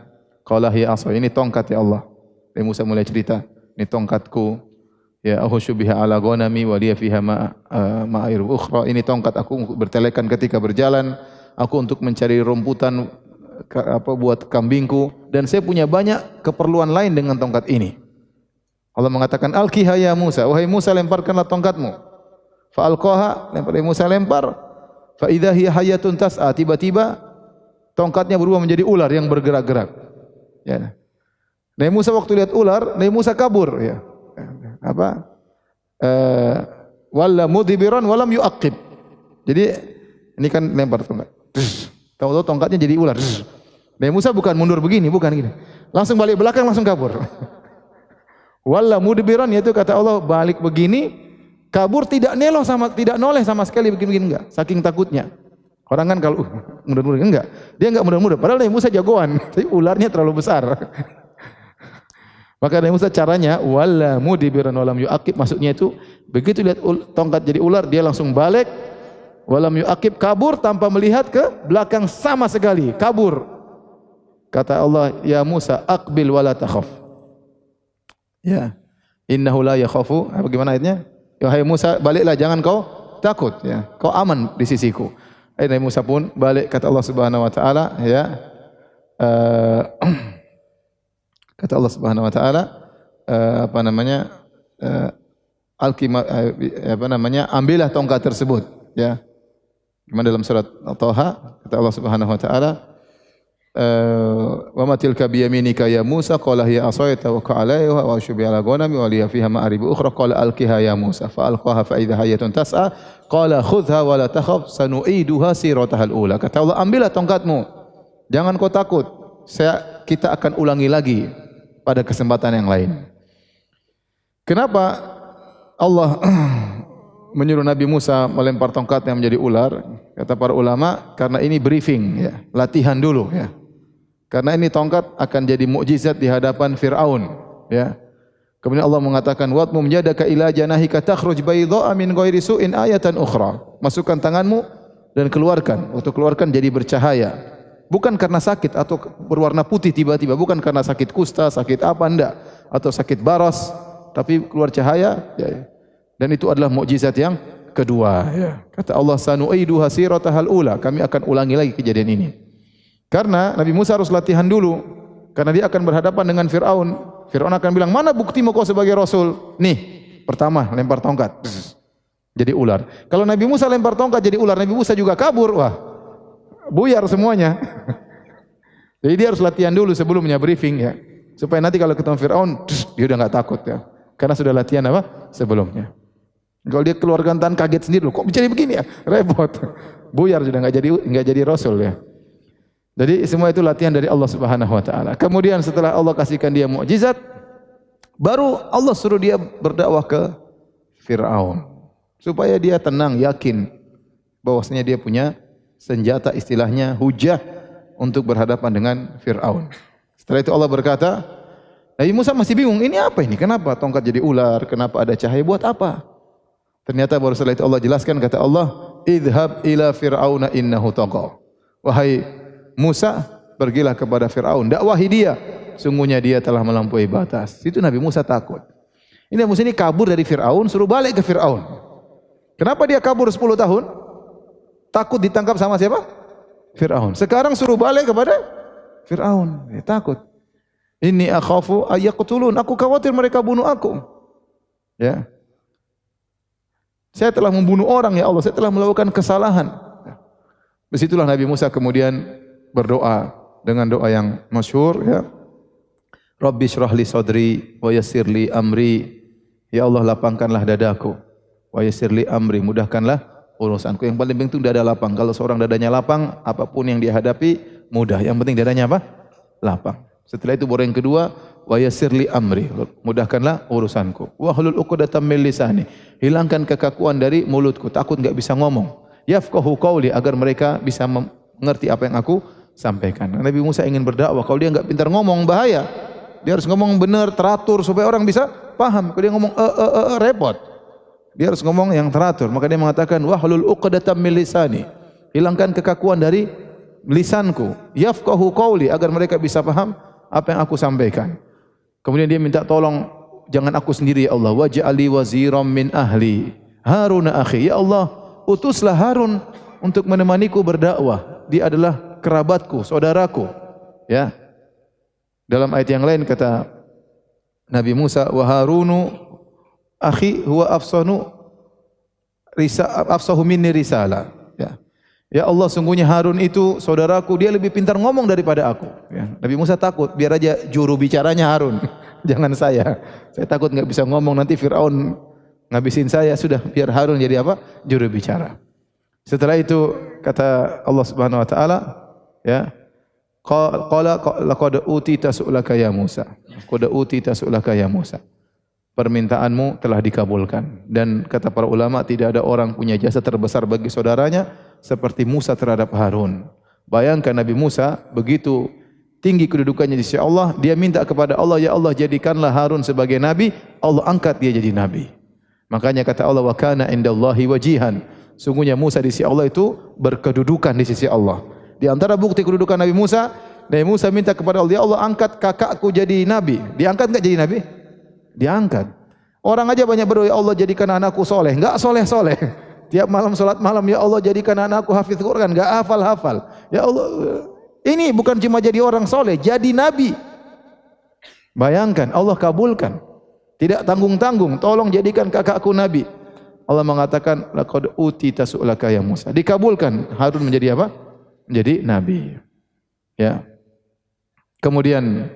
A: Qala hiya asai, ini tongkat ya Allah. Nabi Musa mulai cerita, ini tongkatku. Ya ahusyu biha ala ghanami wa liya fiha ma'ir ukhra. Ini tongkat aku bertelekan ketika berjalan, aku untuk mencari rumputan buat kambingku, dan saya punya banyak keperluan lain dengan tongkat ini. Allah mengatakan, "Alqiha ya Musa." Wahai Musa, lemparkanlah tongkatmu. Fa alqaha, Musa lempar. Fa idza hiya hayatun tas'a, tiba-tiba tongkatnya berubah menjadi ular yang bergerak-gerak. Ya. Nabi Musa waktu lihat ular, Nabi Musa kabur ya. Apa? Walla mudbiran walam yuaqib. Jadi ini kan lempar tongkat. Tahu-tahu tongkatnya jadi ular. Nabi Musa bukan mundur begini, bukan gini. Langsung balik belakang, langsung kabur. Walla mudbiran, yaitu kata Allah balik begini, kabur, tidak noleh sama sekali begini-begini enggak. Saking takutnya. Orang kan kalau mundur-mundur enggak. Dia enggak mundur-mundur. Padahal Nabi Musa jagoan, tapi ularnya terlalu besar. Maka Nabi Musa caranya walla mudbiran walam yuaqib, maksudnya itu begitu lihat tongkat jadi ular dia langsung balik. Walam yu'aqib, kabur tanpa melihat ke belakang sama sekali, kabur. Kata Allah, ya Musa, aqbil wala takhaf. Ya. Innahu la yakhafu. Bagaimana ayatnya? Ya hai Musa, baliklah, jangan kau takut, ya. Kau aman di sisiku. Nabi Musa pun balik, kata Allah Subhanahu wa taala, ya. Kata Allah Subhanahu wa taala, ambillah tongkat tersebut, ya. Gimana dalam surat Thaha, kata Allah Subhanahu wa taala, wa ma tilka bi yaminika ya Musa, qala hiya asaya tawakkal 'alaiha wa ashbi 'ala ghanami wa liya fiha ma'arib ukhra, qala alqiha ya Musa, fa alqaha fa idha hayyatun tas'a, qala khudhha wa la takhaf sanu'iduha sirataha al-ula. Kata Allah, ambillah tongkatmu, jangan kau takut, kita akan ulangi lagi pada kesempatan yang lain. Kenapa Allah menyuruh Nabi Musa melempar tongkatnya menjadi ular? Kata para ulama, karena ini briefing, ya, latihan dulu, ya. Karena ini tongkat akan jadi mukjizat di hadapan Fir'aun, ya. Kemudian Allah mengatakan, "Wadmum yadaka ila janahika takhruj baydha'a min ghairi su'in ayatan ukhra." Masukkan tanganmu dan keluarkan. Waktu keluarkan jadi bercahaya. Bukan karena sakit atau berwarna putih tiba-tiba, bukan karena sakit kusta, sakit apa enggak, atau sakit baras, tapi keluar cahaya, ya. Dan itu adalah mukjizat yang kedua, ya. Kata Allah, sanu'iduha siratahal ula, kami akan ulangi lagi kejadian ini. Karena Nabi Musa harus latihan dulu, karena dia akan berhadapan dengan Fir'aun. Fir'aun akan bilang, mana buktimu kau sebagai Rasul? Nih, pertama lempar tongkat, jadi ular. Kalau Nabi Musa lempar tongkat jadi ular, Nabi Musa juga kabur, wah, buyar semuanya. Jadi dia harus latihan dulu sebelumnya, briefing, ya, supaya nanti kalau ketemu Fir'aun, dia udah nggak takut, ya, karena sudah latihan apa sebelumnya. Kalau dia keluarkan tangan, kaget sendiri, loh, kok bisa begini ya, repot, buyar, sudah nggak jadi Rasul, ya. Jadi semua itu latihan dari Allah Subhanahu wa taala. Kemudian setelah Allah kasihkan dia mukjizat, baru Allah suruh dia berdakwah ke Fir'aun supaya dia tenang, yakin bahwasanya dia punya senjata, istilahnya hujah, untuk berhadapan dengan Fir'aun. Setelah itu Allah berkata, Nabi Musa masih bingung, ini apa ini? Kenapa tongkat jadi ular? Kenapa ada cahaya? Buat apa? Ternyata baru setelah itu Allah jelaskan, kata Allah, idhab ila fir'auna innahu tagha. Wahai Musa, pergilah kepada Fir'aun, dakwahi dia, sungguhnya dia telah melampaui batas. Itu Nabi Musa takut. Ini Nabi Musa ini kabur dari Fir'aun, suruh balik ke Fir'aun. Kenapa dia kabur 10 tahun? Takut ditangkap sama siapa? Fir'aun. Sekarang suruh balik kepada Fir'aun, ya, takut. Inni akhafu ayyaqtulun, aku khawatir mereka bunuh aku. Ya. Saya telah membunuh orang, ya Allah, saya telah melakukan kesalahan. Disitulah Nabi Musa kemudian berdoa dengan doa yang masyhur, ya. Rabbi shrah li sadri wa yassir li amri. Ya Allah, lapangkanlah dadaku. Wa yassir li amri, mudahkanlah urusanku. Yang paling penting dada lapang. Kalau seorang dadanya lapang, apapun yang dia hadapi mudah. Yang penting dadanya apa? Lapang. Setelah itu baru yang kedua, wa yassir li amri, mudahkanlah urusanku. Wa hlul 'uqdatam min lisani, hilangkan kekakuan dari mulutku, takut enggak bisa ngomong. Yafqahu qawli, agar mereka bisa mengerti apa yang aku sampaikan. Nabi Musa ingin berdakwah, kalau dia enggak pintar ngomong bahaya. Dia harus ngomong benar, teratur supaya orang bisa paham. Kalau dia ngomong repot. Dia harus ngomong yang teratur. Maka dia mengatakan wahlul 'uqdatam min lisani, hilangkan kekakuan dari lisanku. Yafqahu qawli, agar mereka bisa paham apa yang aku sampaikan. Kemudian dia minta tolong, jangan aku sendiri ya Allah. Waj'ali waziran min ahli Harun akhi. Ya Allah, utuslah Harun untuk menemaniku berdakwah. Dia adalah kerabatku, saudaraku. Ya. Dalam ayat yang lain kata Nabi Musa, wa Harunu akhi huwa afsahu minni risala. Ya. Ya Allah, sungguhnya Harun itu saudaraku, dia lebih pintar ngomong daripada aku. Ya. Nabi Musa takut, biar aja juru bicaranya Harun, jangan saya. Saya takut enggak bisa ngomong, nanti Fir'aun ngabisin saya. Sudah, biar Harun jadi apa? Juru bicara. Setelah itu kata Allah Subhanahu wa taala, ya, qala laqad utita su'laka ya Musa. Qad utita su'laka ya Musa. Permintaanmu telah dikabulkan. Dan kata para ulama, tidak ada orang punya jasa terbesar bagi saudaranya seperti Musa terhadap Harun. Bayangkan Nabi Musa begitu tinggi kedudukannya di sisi Allah, dia minta kepada Allah, ya Allah, jadikanlah Harun sebagai nabi. Allah angkat dia jadi nabi. Makanya kata Allah, wa kana indallahi wajihan. Sungguhnya Musa di sisi Allah itu berkedudukan di sisi Allah. Di antara bukti kedudukan Nabi Musa minta kepada Allah, ya Allah angkat kakakku jadi nabi. Diangkat enggak jadi nabi? Diangkat. Orang aja banyak berdoa, ya Allah jadikan anakku soleh. Enggak soleh-soleh. Tiap malam salat malam, ya Allah jadikan anakku hafiz Quran. Enggak hafal-hafal. Ya Allah, ini bukan cuma jadi orang soleh, jadi nabi. Bayangkan, Allah kabulkan. Tidak tanggung-tanggung, tolong jadikan kakakku nabi. Allah mengatakan, laqad utita su'laka ya Musa. Dikabulkan, Harun menjadi apa? Menjadi nabi. Ya. Kemudian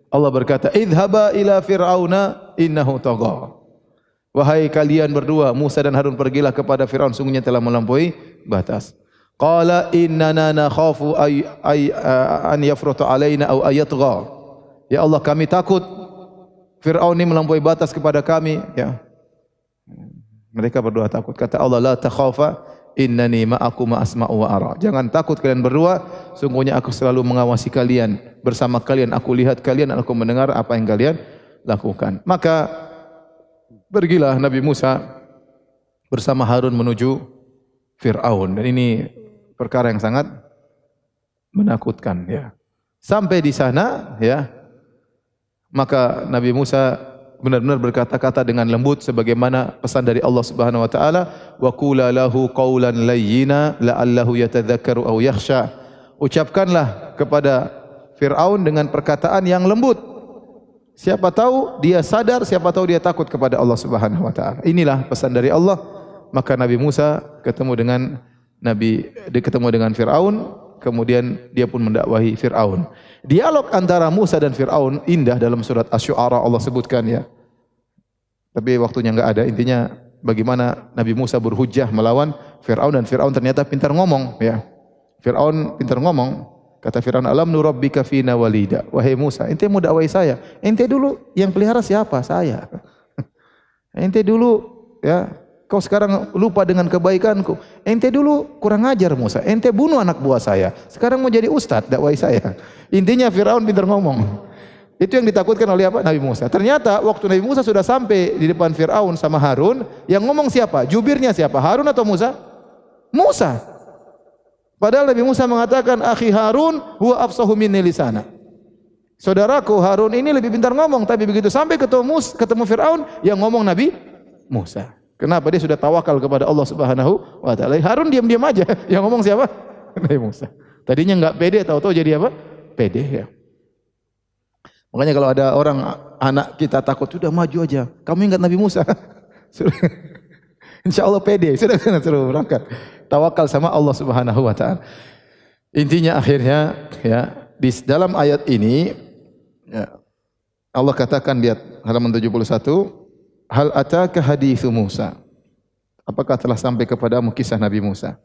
A: Allah berkata, idhaba ila fir'auna innahu tagha. Wahai kalian berdua, Musa dan Harun, pergilah kepada Firaun, sungguhnya telah melampaui batas. Qala innana nakhafu an yafruta alaina aw ayatgha. Ya Allah, kami takut Firaun ini melampaui batas kepada kami, ya. Mereka berdua takut. Kata Allah, la takhafa innani ma'akum asma'u wa ara. Jangan takut kalian berdua, sungguhnya aku selalu mengawasi kalian, bersama kalian aku lihat kalian, aku mendengar apa yang kalian lakukan. Maka pergilah Nabi Musa bersama Harun menuju Fir'aun, dan ini perkara yang sangat menakutkan, ya. Sampai di sana, ya, maka Nabi Musa benar-benar berkata-kata dengan lembut sebagaimana pesan dari Allah Subhanahu wa taala, wa qula lahu qawlan layyina la'allahu yatadzakkaru aw yakhsha. Ucapkanlah kepada Firaun dengan perkataan yang lembut. Siapa tahu dia sadar, siapa tahu dia takut kepada Allah Subhanahu wa taala. Inilah pesan dari Allah. Maka Nabi Musa ketemu dengan Firaun, kemudian dia pun mendakwahi Firaun. Dialog antara Musa dan Firaun indah dalam surat Asy-Syu'ara Allah sebutkan, ya. Tapi waktunya enggak ada. Intinya bagaimana Nabi Musa berhujjah melawan Firaun, dan Firaun ternyata pintar ngomong, ya. Firaun pintar ngomong. Kata Firaun, alam nurabbika fina walida. Wahai Musa, ente mau dakwahi saya. Ente dulu yang pelihara siapa? Saya. Ente dulu, ya. Kau sekarang lupa dengan kebaikanku. Ente dulu kurang ajar Musa. Ente bunuh anak buah saya. Sekarang mau jadi ustadz dakwahi saya. Intinya Firaun pintar ngomong. Itu yang ditakutkan oleh apa? Nabi Musa. Ternyata waktu Nabi Musa sudah sampai di depan Firaun sama Harun, yang ngomong siapa? Jubirnya siapa? Harun atau Musa? Musa. Padahal Nabi Musa mengatakan, akhi Harun huwa afsahu minni lisana. Saudaraku Harun ini lebih pintar ngomong, tapi begitu sampai ketemu Firaun, yang ngomong Nabi Musa. Kenapa? Dia sudah tawakal kepada Allah Subhanahu wa taala. Harun diam-diam aja. Yang ngomong siapa? Nabi Musa. Tadinya enggak pede, tahu-tahu jadi apa? Pede, ya. Makanya kalau ada orang anak kita takut, sudah maju aja. Kamu ingat Nabi Musa? Insyaallah pede. Sudah suruh berangkat. Tawakal sama Allah Subhanahu wa taala. Intinya akhirnya, ya, di dalam ayat ini, ya, Allah katakan, lihat halaman 71, hal ataka hadithu Musa. Apakah telah sampai kepadamu kisah Nabi Musa?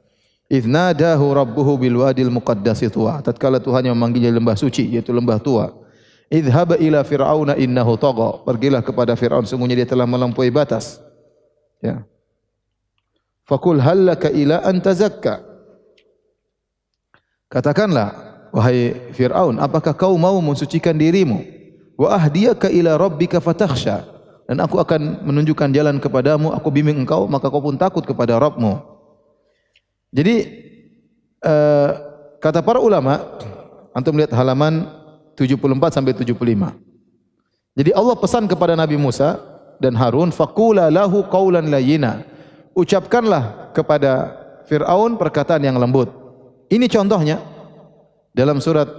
A: Idz nadahu rabbuhu bil wadil muqaddasi tuwa. Tatkala Tuhannya memanggilnya lembah suci, yaitu lembah tua. Idhhab ila fir'auna innahu tagha. Pergilah kepada Firaun, sungguhnya dia telah melampaui batas. Ya. Faqul hal laka ila an tazakka. Katakanlah, wahai Firaun, apakah kau mau mensucikan dirimu? Wa ahdiyaka ila rabbika fatakhsha. Dan aku akan menunjukkan jalan kepadamu, aku bimbing engkau, maka kau pun takut kepada Rabbmu. Jadi kata para ulama, antum lihat halaman 74 sampai 75. Jadi Allah pesan kepada Nabi Musa dan Harun, faqula lahu qawlan layyina. Ucapkanlah kepada Firaun perkataan yang lembut. Ini contohnya dalam surat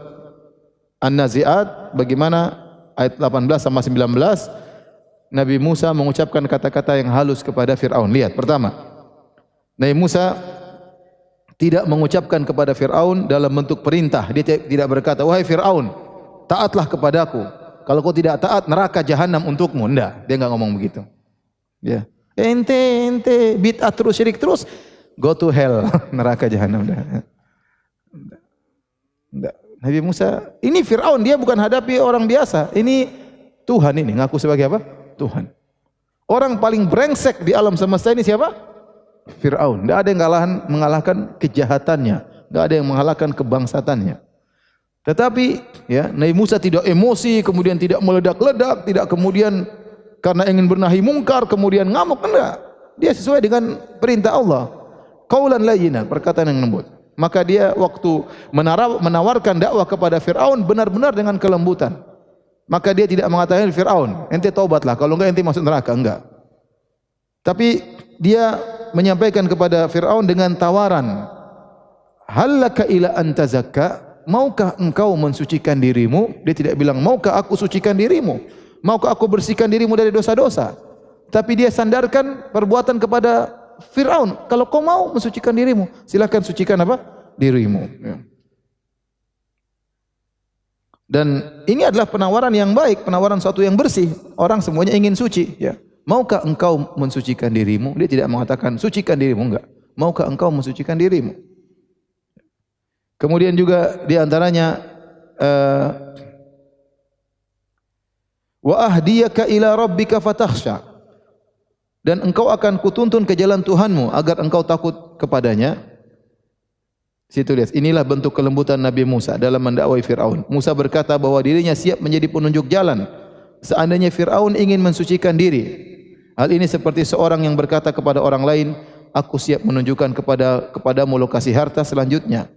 A: An-Nazi'at, bagaimana ayat 18 sama 19. Nabi Musa mengucapkan kata-kata yang halus kepada Firaun. Lihat, pertama, Nabi Musa tidak mengucapkan kepada Firaun dalam bentuk perintah. Dia tidak berkata, wahai Firaun, taatlah kepadaku. Kalau kau tidak taat, neraka jahanam untukmu. Enggak, dia enggak ngomong begitu. Ya. Ente bid'ah terus, syirik terus, go to hell, neraka jahanam. Enggak. Nabi Musa, ini Firaun, dia bukan hadapi orang biasa. Ini Tuhan, ini ngaku sebagai apa? Tuhan. Orang paling brengsek di alam semesta ini siapa? Firaun. Tidak ada yang mengalahkan kejahatannya, tidak ada yang mengalahkan kebangsatannya. Tetapi, ya, Nabi Musa tidak emosi, kemudian tidak meledak-ledak, tidak kemudian karena ingin bernahi mungkar kemudian ngamuk, enggak. Dia sesuai dengan perintah Allah. qaulan layyinan, perkataan yang lembut. Maka dia waktu menawarkan dakwah kepada Fir'aun benar-benar dengan kelembutan. Maka dia tidak mengatakan, Fir'aun, ente taubatlah, kalau enggak ente masuk neraka, enggak. Tapi dia menyampaikan kepada Fir'aun dengan tawaran, hallaka ila an tazakka, maukah engkau mensucikan dirimu? Dia tidak bilang, maukah aku sucikan dirimu? Maukah aku bersihkan dirimu dari dosa-dosa? Tapi dia sandarkan perbuatan kepada Fir'aun. Kalau kau mau mensucikan dirimu, silakan sucikan apa? Dirimu. Ya. Dan ini adalah penawaran yang baik, penawaran suatu yang bersih. Orang semuanya ingin suci. Ya. Maukah engkau mensucikan dirimu? Dia tidak mengatakan sucikan dirimu, enggak. Maukah engkau mensucikan dirimu? Kemudian juga di antaranya wa ahdiyaka ila rabbika fatakhsha, dan engkau akan kutuntun ke jalan Tuhanmu agar engkau takut kepadanya. Situ lihat, inilah bentuk kelembutan Nabi Musa dalam mendakwai Fir'aun. Musa berkata bahwa dirinya siap menjadi penunjuk jalan seandainya Fir'aun ingin mensucikan diri. Hal ini seperti seorang yang berkata kepada orang lain, aku siap menunjukkan kepadamu lokasi harta selanjutnya.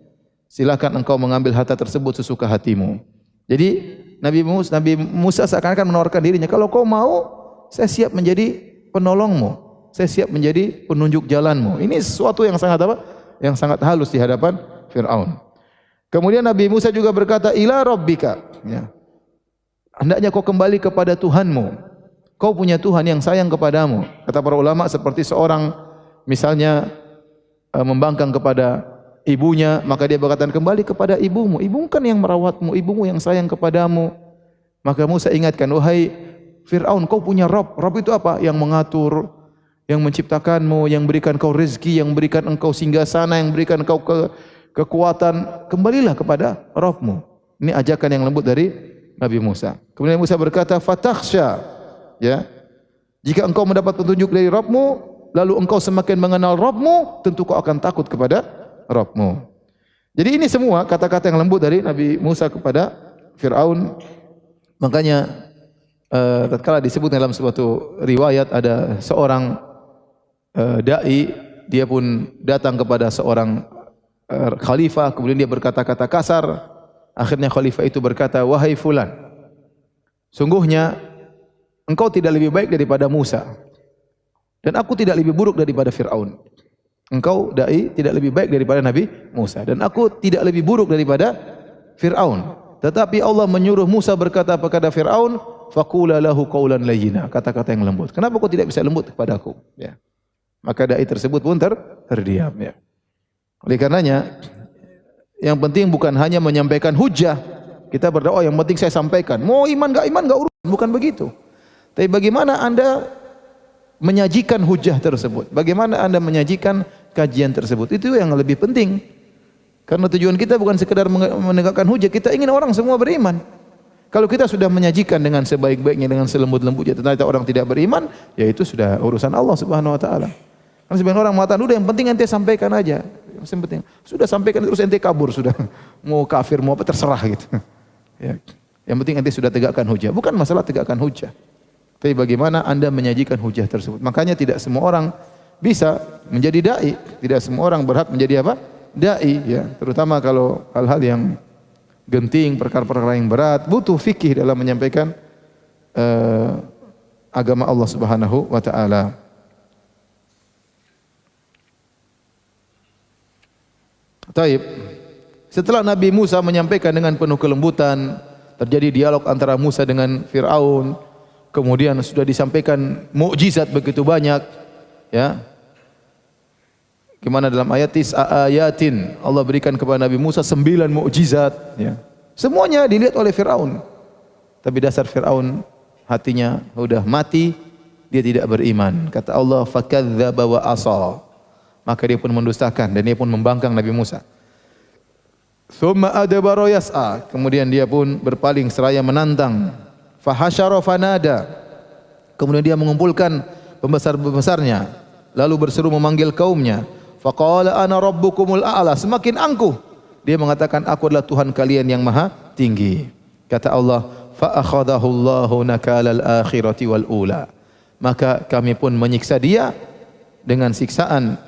A: Silakan engkau mengambil harta tersebut sesuka hatimu. Jadi Nabi Musa seakan-akan menawarkan dirinya, kalau kau mau, saya siap menjadi penolongmu, saya siap menjadi penunjuk jalanmu. Ini sesuatu yang sangat apa? Yang sangat halus di hadapan Fir'aun. Kemudian Nabi Musa juga berkata, ila rabbika, ya. Hendaknya kau kembali kepada Tuhanmu. Kau punya Tuhan yang sayang kepadamu. Kata para ulama, seperti seorang misalnya membangkang kepada ibunya, maka dia berkata, kembali kepada ibumu. Ibumu kan yang merawatmu, ibumu yang sayang kepadamu. Maka Musa ingatkan, wahai Fir'aun, kau punya Rabb. Rabb itu apa? Yang mengatur, yang menciptakanmu, yang berikan kau rezeki, yang berikan engkau singgasana, yang berikan engkau kekuatan. Kembalilah kepada Rabbmu. Ini ajakan yang lembut dari Nabi Musa. Kemudian Musa berkata, fatakhsha, ya. Jika engkau mendapat petunjuk dari Rabbmu, lalu engkau semakin mengenal Rabbmu, tentu kau akan takut kepada Rabbmu. Jadi ini semua kata-kata yang lembut dari Nabi Musa kepada Fir'aun. Makanya tatkala disebut dalam suatu riwayat ada seorang dai, dia pun datang kepada seorang khalifah, kemudian dia berkata-kata kasar. Akhirnya khalifah itu berkata, wahai fulan, sungguhnya engkau tidak lebih baik daripada Musa, dan aku tidak lebih buruk daripada Fir'aun. Engkau dai tidak lebih baik daripada Nabi Musa, dan aku tidak lebih buruk daripada Fir'aun. Tetapi Allah menyuruh Musa berkata kepada Fir'aun, faqula lahu qaulan layyina, kata-kata yang lembut. Kenapa kau tidak bisa lembut kepadaku? Ya. Maka dai tersebut pun terdiam. Ya. Oleh karenanya, yang penting bukan hanya menyampaikan hujah. Kita berdoa, yang penting saya sampaikan. Mau iman enggak urusan, bukan begitu. Tapi bagaimana Anda menyajikan hujah tersebut? Bagaimana Anda menyajikan kajian tersebut? Itu yang lebih penting. Karena tujuan kita bukan sekedar menegakkan hujah, kita ingin orang semua beriman. Kalau kita sudah menyajikan dengan sebaik-baiknya, dengan selembut-lembutnya, ternyata orang tidak beriman, ya itu sudah urusan Allah Subhanahu wa taala. Karena sebagian orang mengatakan, udah yang penting ente sampaikan aja. Yang penting sudah sampaikan, terus ente kabur sudah. Mau kafir mau apa terserah gitu. Ya. Yang penting ente sudah tegakkan hujah. Bukan masalah tegakkan hujah, tapi bagaimana Anda menyajikan hujah tersebut. Makanya tidak semua orang bisa menjadi dai, tidak semua orang berhak menjadi apa? Dai, ya. Terutama kalau hal-hal yang genting, perkara-perkara yang berat, butuh fikih dalam menyampaikan agama Allah Subhanahu wa taala. Taib. Setelah Nabi Musa menyampaikan dengan penuh kelembutan, terjadi dialog antara Musa dengan Fir'aun. Kemudian sudah disampaikan mukjizat begitu banyak, ya. Gimana dalam ayat ayatin Allah berikan kepada Nabi Musa 9 mukjizat, ya. Semuanya dilihat oleh Fir'aun. Tapi dasar Fir'aun hatinya sudah mati, dia tidak beriman. Kata Allah, fakadzdzaba wa asa. Maka dia pun mendustakan dan dia pun membangkang Nabi Musa. Tsumma adbara yas'a. Kemudian dia pun berpaling seraya menantang. Fahasyara fanada. Kemudian dia mengumpulkan pembesar-pembesarnya, lalu berseru memanggil kaumnya. Faqala ana rabbukumul a'la. Semakin angkuh dia mengatakan, aku adalah Tuhan kalian yang maha tinggi. Kata Allah, fa akhadahu Allahu nakalal akhirati wal ula. Maka kami pun menyiksa dia dengan siksaan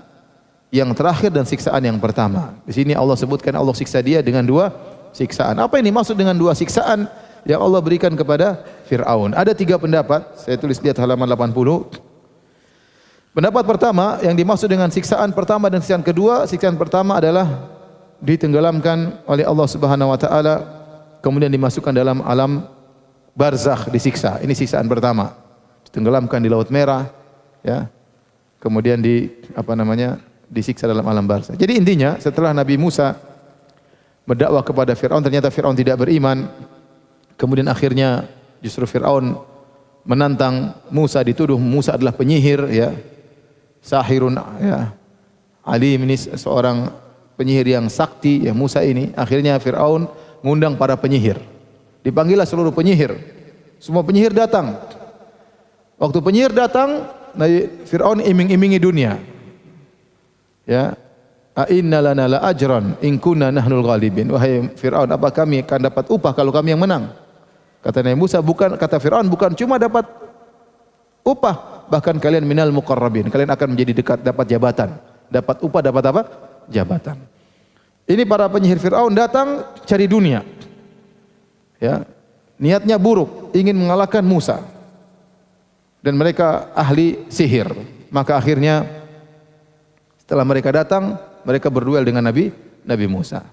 A: yang terakhir dan siksaan yang pertama. Di sini Allah sebutkan Allah siksa dia dengan dua siksaan. Apa ini maksud dengan dua siksaan yang Allah berikan kepada Fir'aun? Ada tiga pendapat, saya tulis lihat halaman 80. Pendapat pertama yang dimaksud dengan siksaan pertama dan siksaan kedua, siksaan pertama adalah ditenggelamkan oleh Allah Subhanahu wa taala, kemudian dimasukkan dalam alam barzakh, disiksa. Ini siksaan pertama. Ditenggelamkan di Laut Merah, ya. Kemudian disiksa dalam alam barzakh. Jadi intinya setelah Nabi Musa berdakwah kepada Fir'aun, ternyata Fir'aun tidak beriman. Kemudian akhirnya justru Fir'aun menantang Musa, dituduh Musa adalah penyihir, ya. Sahirun, ya. Alim, ini seorang penyihir yang sakti, ya Musa ini. Akhirnya Fir'aun ngundang para penyihir. Dipanggillah seluruh penyihir. Semua penyihir datang. Waktu penyihir datang, Fir'aun iming-imingi dunia. Ya. Inna lana la ajran in kunna nahnul ghalibin. Wahai Fir'aun, apa kami akan dapat upah kalau kami yang menang? Kata Nabi Musa, kata Fir'aun, bukan cuma dapat upah, bahkan kalian minal muqarrabin. Kalian akan menjadi dekat, dapat jabatan. Dapat upah, dapat apa? Jabatan. Ini para penyihir Fir'aun datang cari dunia. Ya. Niatnya buruk, ingin mengalahkan Musa. Dan mereka ahli sihir. Maka akhirnya setelah mereka datang, mereka berduel dengan Nabi Musa.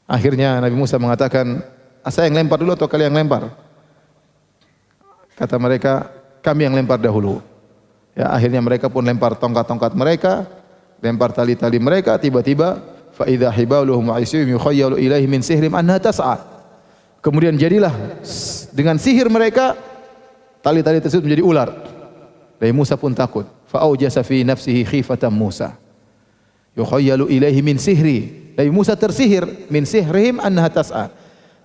A: Akhirnya Nabi Musa mengatakan, saya yang lempar dulu atau kalian yang lempar? Kata mereka, kami yang lempar dahulu. Ya, akhirnya mereka pun lempar tongkat-tongkat mereka, lempar tali-tali mereka, tiba-tiba fa idza hibaluhum wa isyum yukhayyalu ilaihi min sihrim annaha tas'a. Kemudian jadilah dengan sihir mereka tali-tali tersebut menjadi ular. Nabi Musa pun takut. Fa aujasa fi nafsihi khifatan Musa. Yukhayyalu ilaihi min sihri. Nabi Musa tersihir min sihrihim annaha tas'a.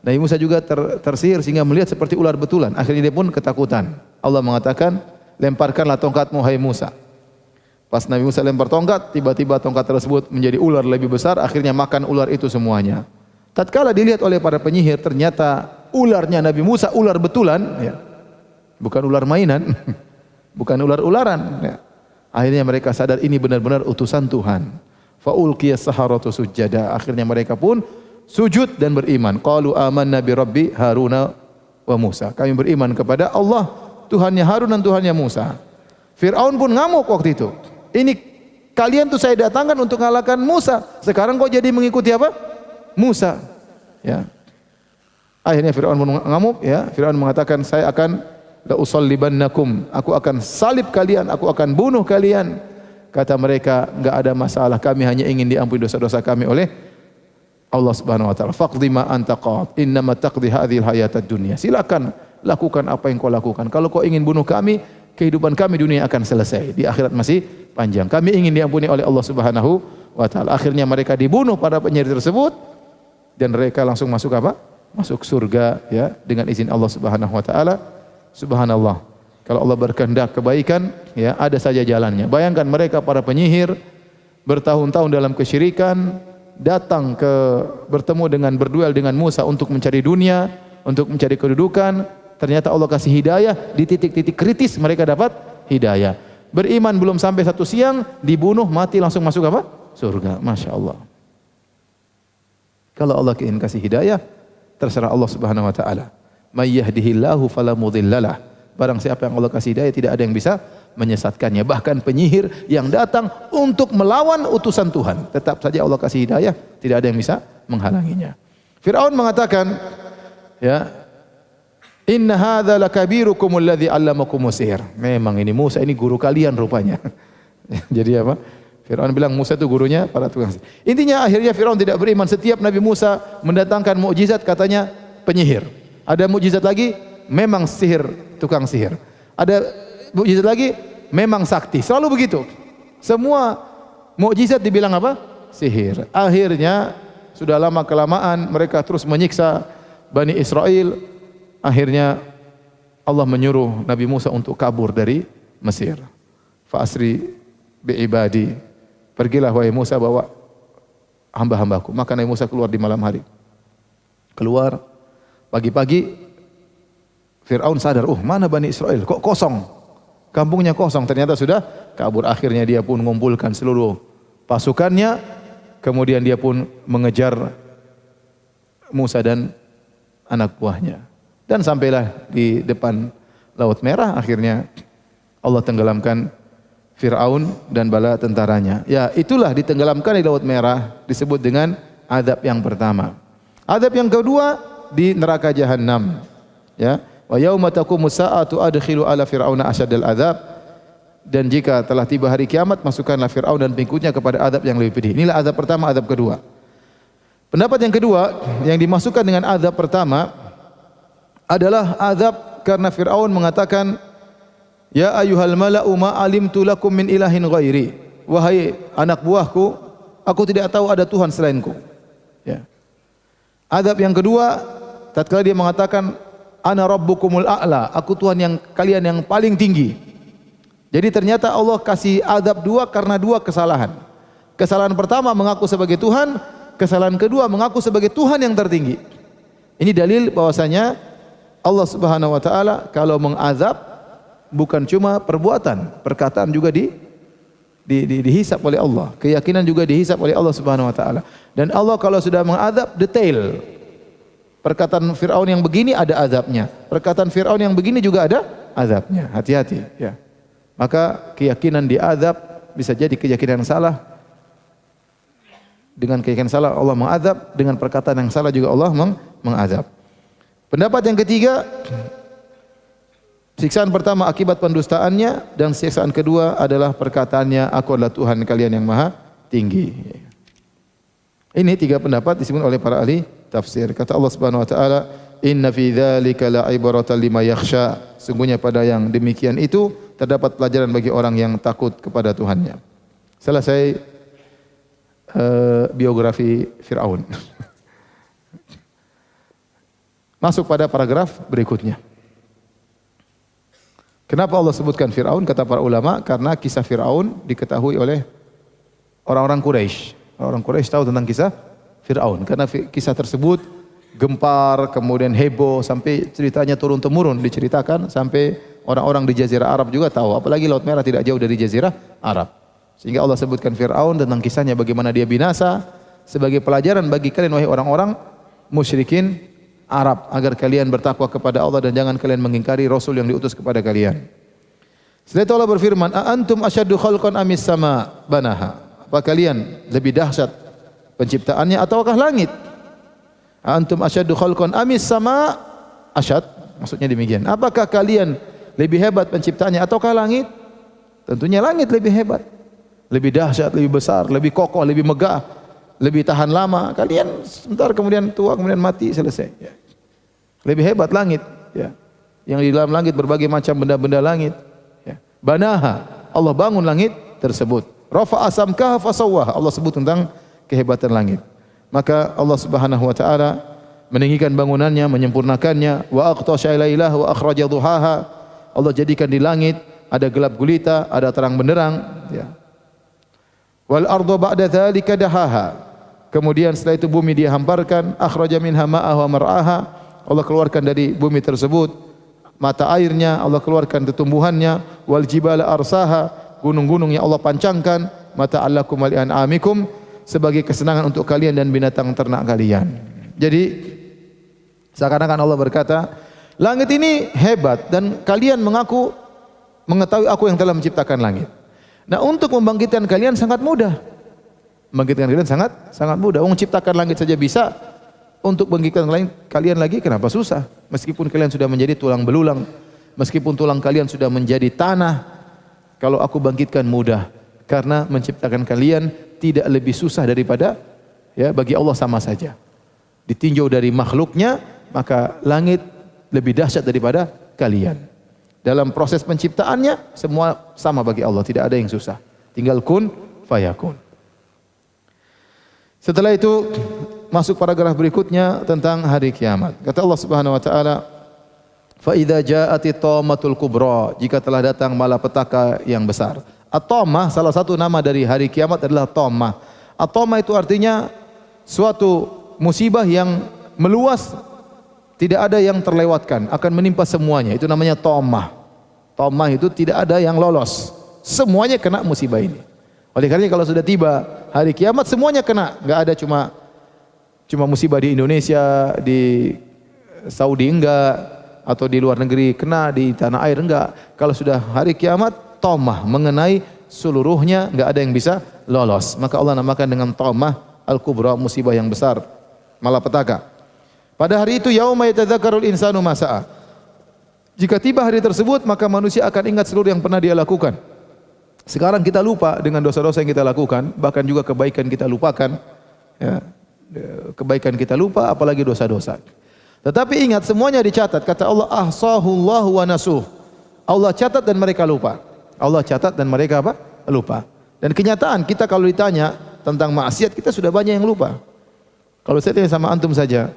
A: Nabi Musa juga tersihir sehingga melihat seperti ular betulan. Akhirnya dia pun ketakutan. Allah mengatakan, lemparkanlah tongkatmu hai Musa. Pas Nabi Musa lempar tongkat, tiba-tiba tongkat tersebut menjadi ular lebih besar, akhirnya makan ular itu semuanya. Tatkala dilihat oleh para penyihir, ternyata ularnya Nabi Musa ular betulan, ya. Bukan ular mainan, bukan ular-ularan. Ya. Akhirnya mereka sadar ini benar-benar utusan Tuhan. Faulqiyas saharatu sujada. Akhirnya mereka pun sujud dan beriman. Qalu amanna bi rabbi Haruna wa Musa. Kami beriman kepada Allah, Tuhannya Harun dan Tuhannya Musa. Fir'aun pun ngamuk waktu itu. Ini kalian tuh saya datangkan untuk mengalahkan Musa. Sekarang kok jadi mengikuti apa? Musa. Ya. Akhirnya Fir'aun pun ngamuk, ya. Fir'aun mengatakan, saya akan la usallibannakum. Aku akan salib kalian, aku akan bunuh kalian. Kata mereka, enggak ada masalah, kami hanya ingin diampuni dosa-dosa kami oleh Allah Subhanahu wa taala. Faqdi ma anta qad, innama taqdi hadhil hayatad dunya. Silakan lakukan apa yang kau lakukan. Kalau kau ingin bunuh kami, kehidupan kami dunia akan selesai. Di akhirat masih panjang. Kami ingin diampuni oleh Allah Subhanahu wa taala. Akhirnya mereka dibunuh pada penyihir tersebut dan mereka langsung masuk apa? Masuk surga, ya, dengan izin Allah Subhanahu wa taala. Subhanallah. Kalau Allah berkehendak kebaikan, ya, ada saja jalannya. Bayangkan mereka para penyihir bertahun-tahun dalam kesyirikan, datang bertemu dengan berduel dengan Musa untuk mencari dunia, untuk mencari kedudukan. Ternyata Allah kasih hidayah, di titik-titik kritis mereka dapat hidayah. Beriman belum sampai satu siang, dibunuh, mati, langsung masuk apa? Surga. Masya Allah. Kalau Allah ingin kasih hidayah, terserah Allah Subhanahu wa taala. May yahdihillahu fala mudhillalah. Barang siapa yang Allah kasih hidayah, tidak ada yang bisa menyesatkannya. Bahkan penyihir yang datang untuk melawan utusan Tuhan, tetap saja Allah kasih hidayah, tidak ada yang bisa menghalanginya. Fir'aun mengatakan, ya, inna hadza lakabirukum alladzi 'allamakumus sihr. Memang ini Musa ini guru kalian rupanya. Jadi apa? Fir'aun bilang Musa itu gurunya para tukang sihir. Intinya akhirnya Fir'aun tidak beriman. Setiap Nabi Musa mendatangkan mukjizat katanya penyihir. Ada mukjizat lagi, memang sihir, tukang sihir. Ada mukjizat lagi, memang sakti. Selalu begitu. Semua mukjizat dibilang apa? Sihir. Akhirnya sudah lama kelamaan mereka terus menyiksa Bani Israel. Akhirnya Allah menyuruh Nabi Musa untuk kabur dari Mesir. Fa asri bi ibadi. Pergilah wahai Musa bawa hamba-hambaku. Maka Nabi Musa keluar di malam hari. Keluar pagi-pagi, Fir'aun sadar, mana Bani Israel? Kok kosong? Kampungnya kosong. Ternyata sudah kabur. Akhirnya dia pun mengumpulkan seluruh pasukannya, kemudian dia pun mengejar Musa dan anak buahnya. Dan sampailah di depan Laut Merah, akhirnya Allah tenggelamkan Fir'aun dan bala tentaranya. Ya, itulah ditenggelamkan di Laut Merah disebut dengan azab yang pertama. Azab yang kedua di neraka Jahannam. Ya, wa yauma taqumus sa'atu adkhilu ala fir'auna asyadal azab. Dan jika telah tiba hari kiamat, masukkanlah Fir'aun dan pengikutnya kepada azab yang lebih pedih. Inilah azab pertama, azab kedua. Pendapat yang kedua yang dimasukkan dengan azab pertama adalah azab karena Fir'aun mengatakan, ya ayyuhal mala'u ma alimtu lakum min ilahin ghairi. Wahai anak buahku, aku tidak tahu ada Tuhan selainku. Ya. Azab yang kedua, tatkala dia mengatakan, ana rabbukumul a'la, aku Tuhan yang kalian yang paling tinggi. Jadi ternyata Allah kasih azab dua karena dua kesalahan. Kesalahan pertama mengaku sebagai Tuhan, kesalahan kedua mengaku sebagai Tuhan yang tertinggi. Ini dalil bahwasanya Allah Subhanahu wa taala kalau mengazab bukan cuma perbuatan, perkataan juga dihisap oleh Allah. Keyakinan juga dihisap oleh Allah Subhanahu wa taala. Dan Allah kalau sudah mengazab detail. Perkataan Fir'aun yang begini ada azabnya. Perkataan Fir'aun yang begini juga ada azabnya. Hati-hati, ya. Maka keyakinan diazab bisa jadi keyakinan yang salah. Dengan keyakinan salah Allah mengazab, dengan perkataan yang salah juga Allah mengazab. Pendapat yang ketiga, siksaan pertama akibat pendustaannya dan siksaan kedua adalah perkataannya, aku adalah Tuhan kalian yang maha tinggi. Ini tiga pendapat disebut oleh para ahli tafsir. Kata Allah Subhanahu wa taala, inna fi dzalika la'ibratan liman yakhsha. Sungguhnya pada yang demikian itu terdapat pelajaran bagi orang yang takut kepada Tuhannya. Selesai biografi Fir'aun. Masuk pada paragraf berikutnya. Kenapa Allah sebutkan Fir'aun? Kata para ulama, karena kisah Fir'aun diketahui oleh orang-orang Quraisy. Orang Quraisy tahu tentang kisah Fir'aun. Karena kisah tersebut gempar, kemudian heboh, sampai ceritanya turun-temurun diceritakan, sampai orang-orang di Jazirah Arab juga tahu. Apalagi Laut Merah tidak jauh dari Jazirah Arab. Sehingga Allah sebutkan Fir'aun tentang kisahnya bagaimana dia binasa, sebagai pelajaran bagi kalian wahai orang-orang musyrikin Arab, agar kalian bertakwa kepada Allah dan jangan kalian mengingkari Rasul yang diutus kepada kalian. Setelah itu Allah berfirman, a antum asyaddu khalqan amis sama banaha. Apa kalian lebih dahsyat penciptaannya ataukah langit? A antum asyaddu khalqan amis sama asyad. Maksudnya demikian. Apakah kalian lebih hebat penciptaannya ataukah langit? Tentunya langit lebih hebat. Lebih dahsyat, lebih besar, lebih kokoh, lebih megah, lebih tahan lama. Kalian sebentar kemudian tua, kemudian mati, selesai. Ya. Lebih hebat langit. Ya. Yang di dalam langit berbagai macam benda-benda langit. Ya. Banaha, Allah bangun langit tersebut. Rafa'a samkaha fasawwaha, Allah sebut tentang kehebatan langit. Maka Allah Subhanahu wa taala meninggikan bangunannya, menyempurnakannya. Wa aqtasha ilailah wa akhraja duhaha. Allah jadikan di langit ada gelap gulita, ada terang benderang. Ya. Wal ardu ba'da dzalika dahaha. Kemudian setelah itu bumi dia hamparkan, akhraja minha ma'aha wa mar'aha. Allah keluarkan dari bumi tersebut mata airnya, Allah keluarkan tumbuhannya, wal jibala arsaha, gunung-gunung yang Allah pancangkan, mata'allakum wa li'an'amikum, sebagai kesenangan untuk kalian dan binatang ternak kalian. Jadi seakan-akan Allah berkata, langit ini hebat dan kalian mengaku mengetahui aku yang telah menciptakan langit. Nah, untuk membangkitkan kalian sangat mudah. Membangkitkan kalian sangat mudah. Menciptakan langit saja bisa. Untuk membangkitkan kalian lagi kenapa susah? Meskipun kalian sudah menjadi tulang belulang, meskipun tulang kalian sudah menjadi tanah, kalau aku bangkitkan mudah. Karena menciptakan kalian tidak lebih susah daripada, ya, bagi Allah sama saja. Ditinjau dari makhluknya, maka langit lebih dahsyat daripada kalian. Dalam proses penciptaannya semua sama bagi Allah, tidak ada yang susah. Tinggal kun fayakun. Setelah itu masuk paragraf berikutnya tentang hari kiamat. Kata Allah Subhanahu wa taala, "Fa idza ja'atit tamatul kubra," jika telah datang malapetaka yang besar. At-tamah salah satu nama dari hari kiamat adalah tamah. At-tamah itu artinya suatu musibah yang meluas. Tidak ada yang terlewatkan, akan menimpa semuanya. Itu namanya tamah. Tamah itu tidak ada yang lolos. Semuanya kena musibah ini. Oleh karena kalau sudah tiba hari kiamat semuanya kena, enggak ada cuma musibah di Indonesia, di Saudi enggak, atau di luar negeri kena, di tanah air enggak. Kalau sudah hari kiamat, tamah mengenai seluruhnya, enggak ada yang bisa lolos. Maka Allah namakan dengan tamah al-kubra, musibah yang besar, malapetaka. Pada hari itu yauma yatadzakkarul insanu ma sa'a. Jika tiba hari tersebut, maka manusia akan ingat seluruh yang pernah dia lakukan. Sekarang kita lupa dengan dosa-dosa yang kita lakukan, bahkan juga kebaikan kita lupakan. Ya, kebaikan kita lupa, apalagi dosa-dosa. Tetapi ingat, semuanya dicatat. Kata Allah, ahsahullahu wa nasuh. Allah catat dan mereka lupa. Allah catat dan mereka apa? Lupa. Dan kenyataan kita kalau ditanya tentang maksiat, kita sudah banyak yang lupa. Kalau saya tanya sama antum saja,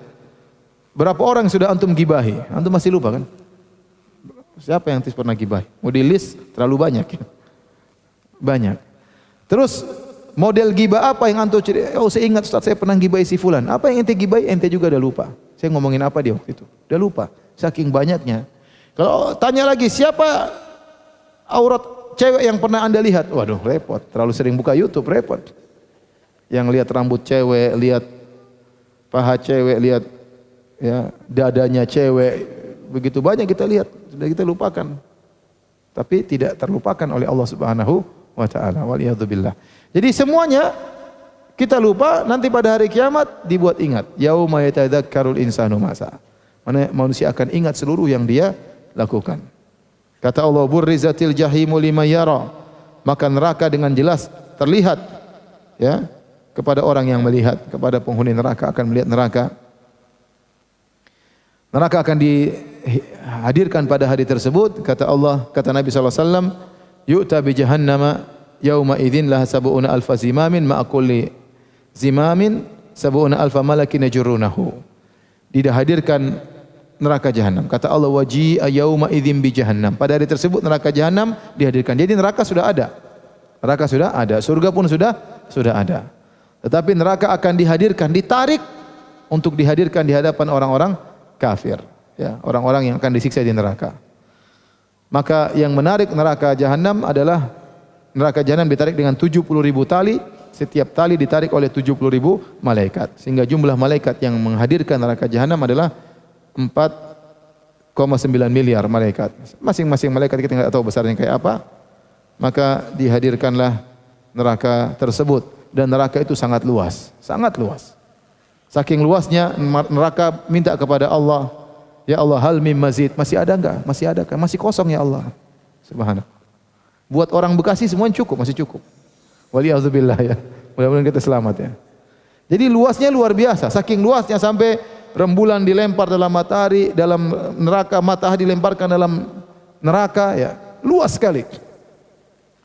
A: berapa orang sudah antum gibahi? Antum masih lupa kan? Siapa yang pernah gibahi? Mau di list terlalu banyak. Banyak. Terus model gibah apa yang antum cerita? Oh, saya ingat Ustaz, saya pernah gibahi si fulan. Apa yang ente gibahi? Ente juga udah lupa. Saya ngomongin apa dia waktu itu? Udah lupa. Saking banyaknya. Kalau tanya lagi, siapa aurat cewek yang pernah Anda lihat? Waduh, repot. Terlalu sering buka YouTube, repot. Yang lihat rambut cewek, lihat paha cewek, lihat ya dadanya cewek. Begitu banyak kita lihat, sudah kita lupakan. Tapi tidak terlupakan oleh Allah Subhanahu wa ta'ala. Waliyadzubillah. Jadi semuanya kita lupa, nanti pada hari kiamat dibuat ingat. Yauma yatadzakkarul insanu ma sa'a. Manusia akan ingat seluruh yang dia lakukan. Kata Allah, burrizatil jahimu liman yara. Maka neraka dengan jelas terlihat ya kepada orang yang melihat, kepada penghuni neraka akan melihat neraka. Neraka akan dihadirkan pada hari tersebut. Kata Allah, kata Nabi sallallahu alaihi wasallam, yu'ta bi jahannama yauma idzin laha sab'una alfa zimamin ma'a kulli zimamin sab'una alfa malakin yajrunahu. Dihadirkan neraka jahanam. Kata Allah, waji'a yauma idzin bi jahannam. Pada hari tersebut neraka jahanam dihadirkan. Jadi neraka sudah ada. Neraka sudah ada, surga pun sudah ada. Tetapi neraka akan dihadirkan, ditarik untuk dihadirkan di hadapan orang-orang kafir, ya, orang-orang yang akan disiksa di neraka. Maka yang menarik neraka jahanam adalah neraka jahanam ditarik dengan 70.000 tali, setiap tali ditarik oleh 70.000 malaikat, sehingga jumlah malaikat yang menghadirkan neraka jahanam adalah 4,9 miliar malaikat. Masing-masing malaikat kita tidak tahu besarnya kayak apa. Maka dihadirkanlah neraka tersebut, dan neraka itu sangat luas, sangat luas. Saking luasnya neraka minta kepada Allah, ya Allah, hal mim mazid, masih ada enggak? Masih ada kan? Masih kosong ya Allah. Subhanallah. Buat orang Bekasi semuanya cukup, masih cukup. Waliyadzubillah ya. Mudah-mudahan kita selamat ya. Jadi luasnya luar biasa, saking luasnya sampai rembulan dilempar dalam matahari, dalam neraka, matahari dilemparkan dalam neraka ya. Luas sekali.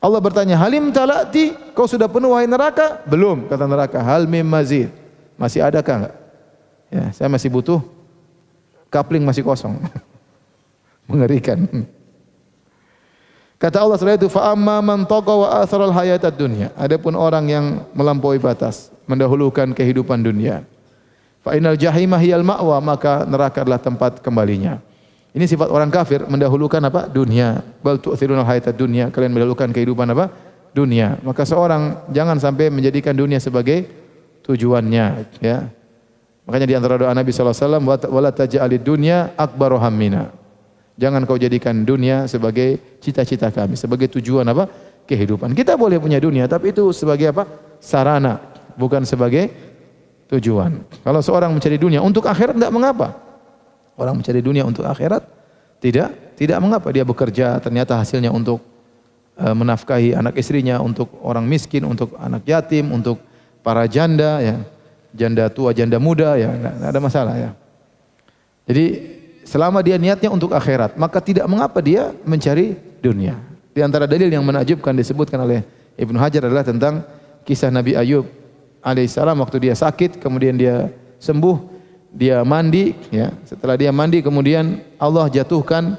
A: Allah bertanya, halim talati, kau sudah penuh wahai neraka? Belum, kata neraka. Hal mim mazid. Masih adakah enggak? Ya, saya masih butuh, kapling masih kosong. Mengerikan. Kata Allah setelah itu, fa amma man tagha wa atharal hayatad dunya. Adapun orang yang melampaui batas, mendahulukan kehidupan dunia. Fa innal jahima hiyal ma'wa, maka neraka adalah tempat kembalinya. Ini sifat orang kafir, mendahulukan apa? Dunia. Bal tu'thirunal hayatad dunya. Kalian mendahulukan kehidupan apa? Dunia. Maka seorang jangan sampai menjadikan dunia sebagai tujuannya, ya. Makanya di antara doa Nabi sallallahu alaihi wasallam, wala taj'alid dunya akbaru hammina. Jangan kau jadikan dunia sebagai cita-cita kami, sebagai tujuan apa? Kehidupan. Kita boleh punya dunia, tapi itu sebagai apa? Sarana, bukan sebagai tujuan. Kalau seorang mencari dunia untuk akhirat tidak mengapa. Orang mencari dunia untuk akhirat tidak mengapa. Dia bekerja ternyata hasilnya untuk menafkahi anak istrinya, untuk orang miskin, untuk anak yatim, untuk para janda ya. Janda tua, janda muda ya, enggak ada masalah ya. Jadi selama dia niatnya untuk akhirat, maka tidak mengapa dia mencari dunia. Di antara dalil yang menakjubkan disebutkan oleh Ibnu Hajar adalah tentang kisah Nabi Ayub alaihissalam waktu dia sakit, kemudian dia sembuh, dia mandi ya. Setelah dia mandi kemudian Allah jatuhkan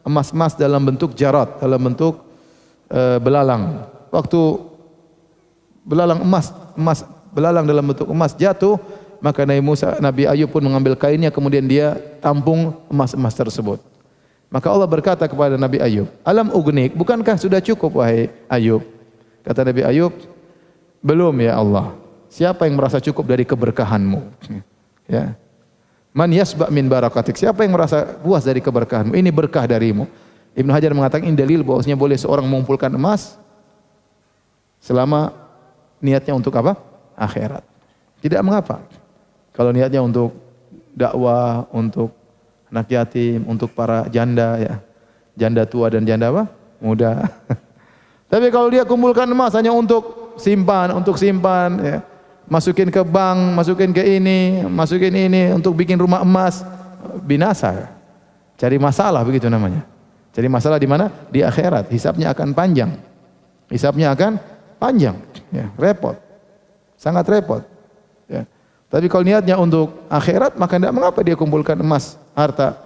A: emas-emas dalam bentuk jarat, dalam bentuk belalang. Waktu belalang emas belalang dalam bentuk emas jatuh, maka Nabi Ayub pun mengambil kainnya, kemudian dia tampung emas-emas tersebut. Maka Allah berkata kepada Nabi Ayub, alam ugnik, bukankah sudah cukup wahai Ayub? Kata Nabi Ayub, Belum ya Allah. Siapa yang merasa cukup dari keberkahanmu? Ya. Man yasba' min barakatik. Siapa yang merasa puas dari keberkahanmu? Ini berkah darimu. Ibnu Hajar mengatakan ini dalil bahwasanya boleh seorang mengumpulkan emas selama niatnya untuk apa? Akhirat. Tidak mengapa. Kalau niatnya untuk dakwah, untuk anak yatim, untuk para janda ya. Janda tua dan janda apa? Muda. Tapi kalau dia kumpulkan emas hanya untuk simpan ya. Masukin ke bank, masukin ke ini, masukin ini untuk bikin rumah emas, binasa. Cari masalah begitu namanya. Cari masalah di mana? Di akhirat. Hisabnya akan panjang. Hisabnya akan panjang, ya, repot. Sangat repot. Ya. Tapi kalau niatnya untuk akhirat, maka tidak mengapa dia kumpulkan emas, harta.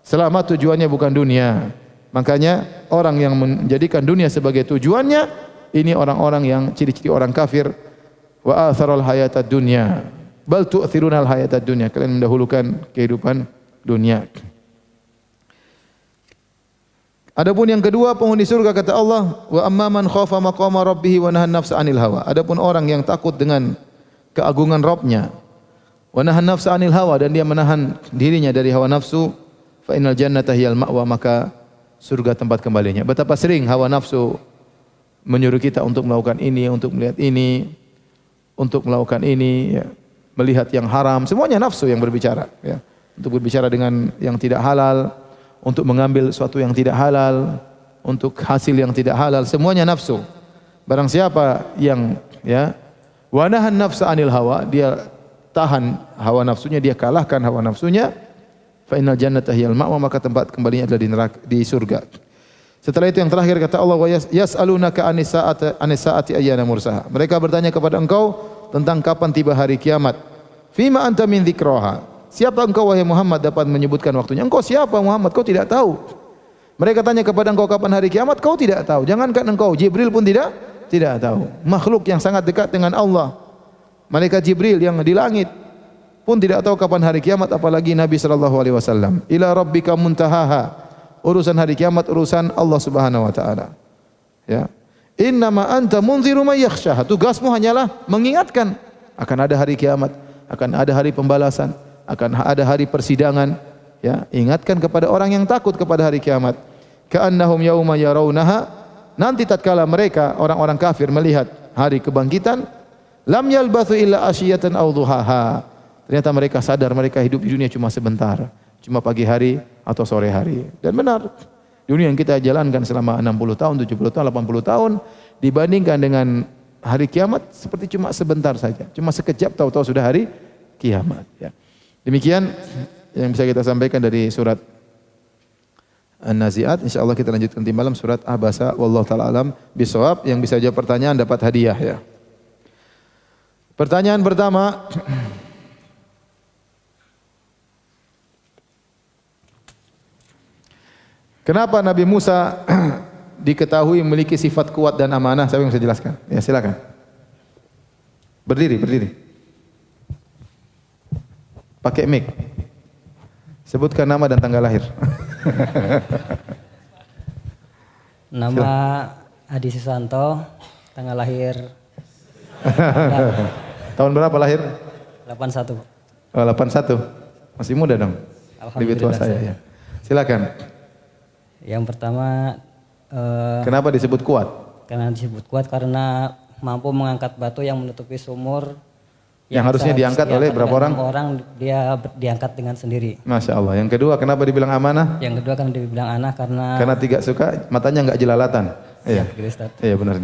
A: Selama tujuannya bukan dunia. Makanya orang yang menjadikan dunia sebagai tujuannya, ini orang-orang yang ciri-ciri orang kafir. Wa atharal hayatad dunya. Bal tu'thirunal hayatad dunya. Kalian mendahulukan kehidupan dunia. Adapun yang kedua penghuni surga kata Allah, wa amman khafa maqama rabbih wa nahan nafsa 'anil hawa. Adapun orang yang takut dengan keagungan Rabbnya, wa nahan nafsa 'anil hawa, dan dia menahan dirinya dari hawa nafsu, fa innal jannata hiyal ma'wa, maka surga tempat kembalinya. Betapa sering hawa nafsu menyuruh kita untuk melakukan ini, untuk melihat ini, untuk melakukan ini, ya, melihat yang haram, semuanya nafsu yang berbicara, ya. Untuk berbicara dengan yang tidak halal, untuk mengambil sesuatu yang tidak halal, untuk hasil yang tidak halal, semuanya nafsu. Barang siapa yang ya wa nahan nafsa 'anil hawa, dia tahan hawa nafsunya, dia kalahkan hawa nafsunya, fa innal jannata hiyal ma'wa, maka tempat kembalinya adalah di neraka, di surga. Setelah itu yang terakhir kata Allah, wa yas'alunaka anis saati ayyana mursaha. Mereka bertanya kepada engkau tentang kapan tiba hari kiamat. Fima anta min dzikraha. Siapa engkau wahai Muhammad dapat menyebutkan waktunya? Engkau siapa Muhammad? Kau tidak tahu. Mereka tanya kepada engkau kapan hari kiamat, kau tidak tahu. Jangankan engkau, Jibril pun tidak tahu. Makhluk yang sangat dekat dengan Allah, malaikat Jibril yang di langit pun tidak tahu kapan hari kiamat, apalagi Nabi sallallahu alaihi wasallam. Ila rabbika muntahaha. Urusan hari kiamat urusan Allah Subhanahu wa taala. Ya. Innama anta munziru may yakhshaha. Tugasmu hanyalah mengingatkan akan ada hari kiamat, akan ada hari pembalasan, akan ada hari persidangan, ya. Ingatkan kepada orang yang takut kepada hari kiamat. Ka'annahum yauma yarawnaha. Nanti tatkala mereka orang-orang kafir melihat hari kebangkitan, lam yalbathu illa asyiyatan aw duhaha. Ternyata mereka sadar mereka hidup di dunia cuma sebentar. Cuma pagi hari atau sore hari. Dan benar, dunia yang kita jalankan selama 60 tahun, 70 tahun, 80 tahun dibandingkan dengan hari kiamat seperti cuma sebentar saja. Cuma sekejap tahu-tahu sudah hari kiamat, ya. Demikian yang bisa kita sampaikan dari surat An-Nazi'at. Insyaallah kita lanjutkan di malam surat Abasa, wallahu taala alam bisawab. Yang bisa jawab pertanyaan dapat hadiah, ya. Pertanyaan pertama, kenapa Nabi Musa diketahui memiliki sifat kuat dan amanah? Siapa yang bisa jelaskan? Ya, silakan. Berdiri. Pakai mic. Sebutkan nama dan tanggal lahir.
B: Nama Adi Susanto, tanggal lahir.
A: Tahun berapa lahir?
B: 81.
A: Oh, 81. Masih muda dong. Lebih tua saya, ya. Silakan.
B: Yang pertama,
A: kenapa disebut kuat?
B: Karena disebut kuat karena mampu mengangkat batu yang menutupi sumur.
A: Yang harusnya diangkat oleh berapa orang?
B: 6 orang, dia diangkat dengan sendiri.
A: Masya Allah. Yang kedua, kenapa dibilang amanah?
B: Yang kedua karena dibilang amanah
A: karena tidak suka, matanya enggak jelalatan. Iya. Iya, benar.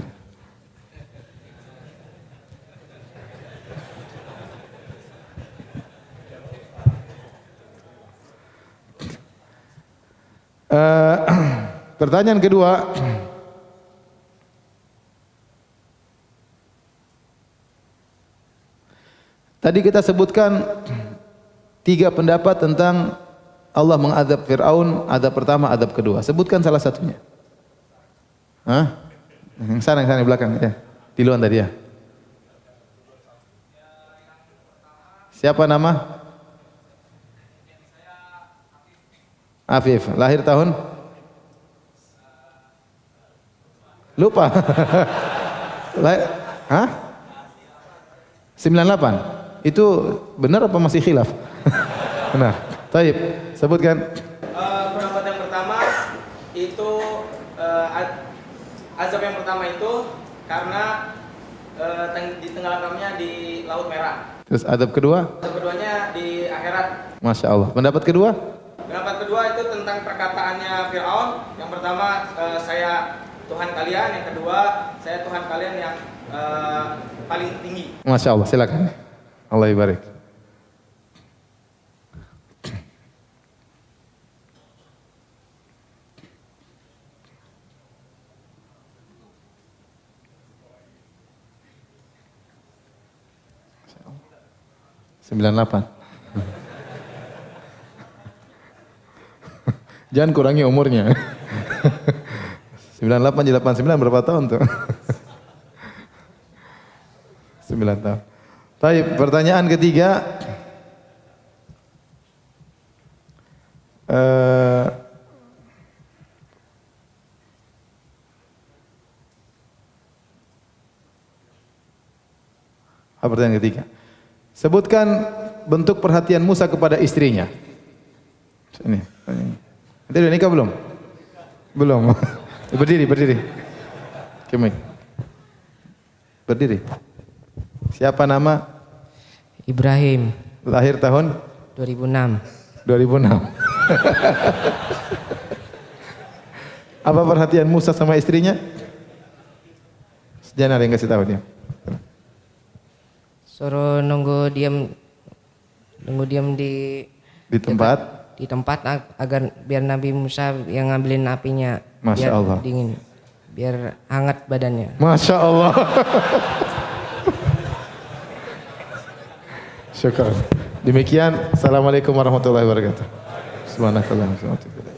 A: Pertanyaan kedua, tadi kita sebutkan 3 pendapat tentang Allah mengadab Fir'aun, adab pertama, adab kedua. Sebutkan salah satunya. Hah? Yang sana di belakang, ya. Di luar tadi, ya. Siapa nama? Afif. Lahir tahun? Lupa. Hah? 98. Itu benar apa masih khilaf? Benar. Taib, sebutkan.
C: Pendapat yang pertama itu azab yang pertama itu karena ditenggelamkannya di Laut Merah.
A: Terus adab kedua?
C: Azab keduanya di akhirat.
A: Masya Allah. Pendapat kedua?
C: Pendapat kedua itu tentang perkataannya Fir'aun. Yang pertama, saya Tuhan kalian. Yang kedua, saya Tuhan kalian yang paling tinggi.
A: Masya Allah, silakan. Allah ibarik. Sembilan delapan. Jangan kurangi umurnya. 98 jadi 89 berapa tahun tuh? 9 tahun. Baik, pertanyaan ketiga. Pertanyaan ketiga. Sebutkan bentuk perhatian Musa kepada istrinya. Ini. Nanti udah nikah belum? Belum. Berdiri. Kemik. Berdiri. Siapa nama?
D: Ibrahim.
A: Lahir tahun?
D: 2006.
A: 2006. Apa perhatian Musa sama istrinya? Jangan ada yang kasih tahu dia.
D: Suruh nunggu diam di
A: tempat.
D: Di tempat agar biar Nabi Musa yang ngambilin apinya.
A: Masya
D: biar
A: Allah.
D: Dingin. Biar hangat badannya.
A: Masya Allah. Syukur. Demikian. Assalamualaikum warahmatullahi wabarakatuh. Subhanakallahumma wa bihamdika.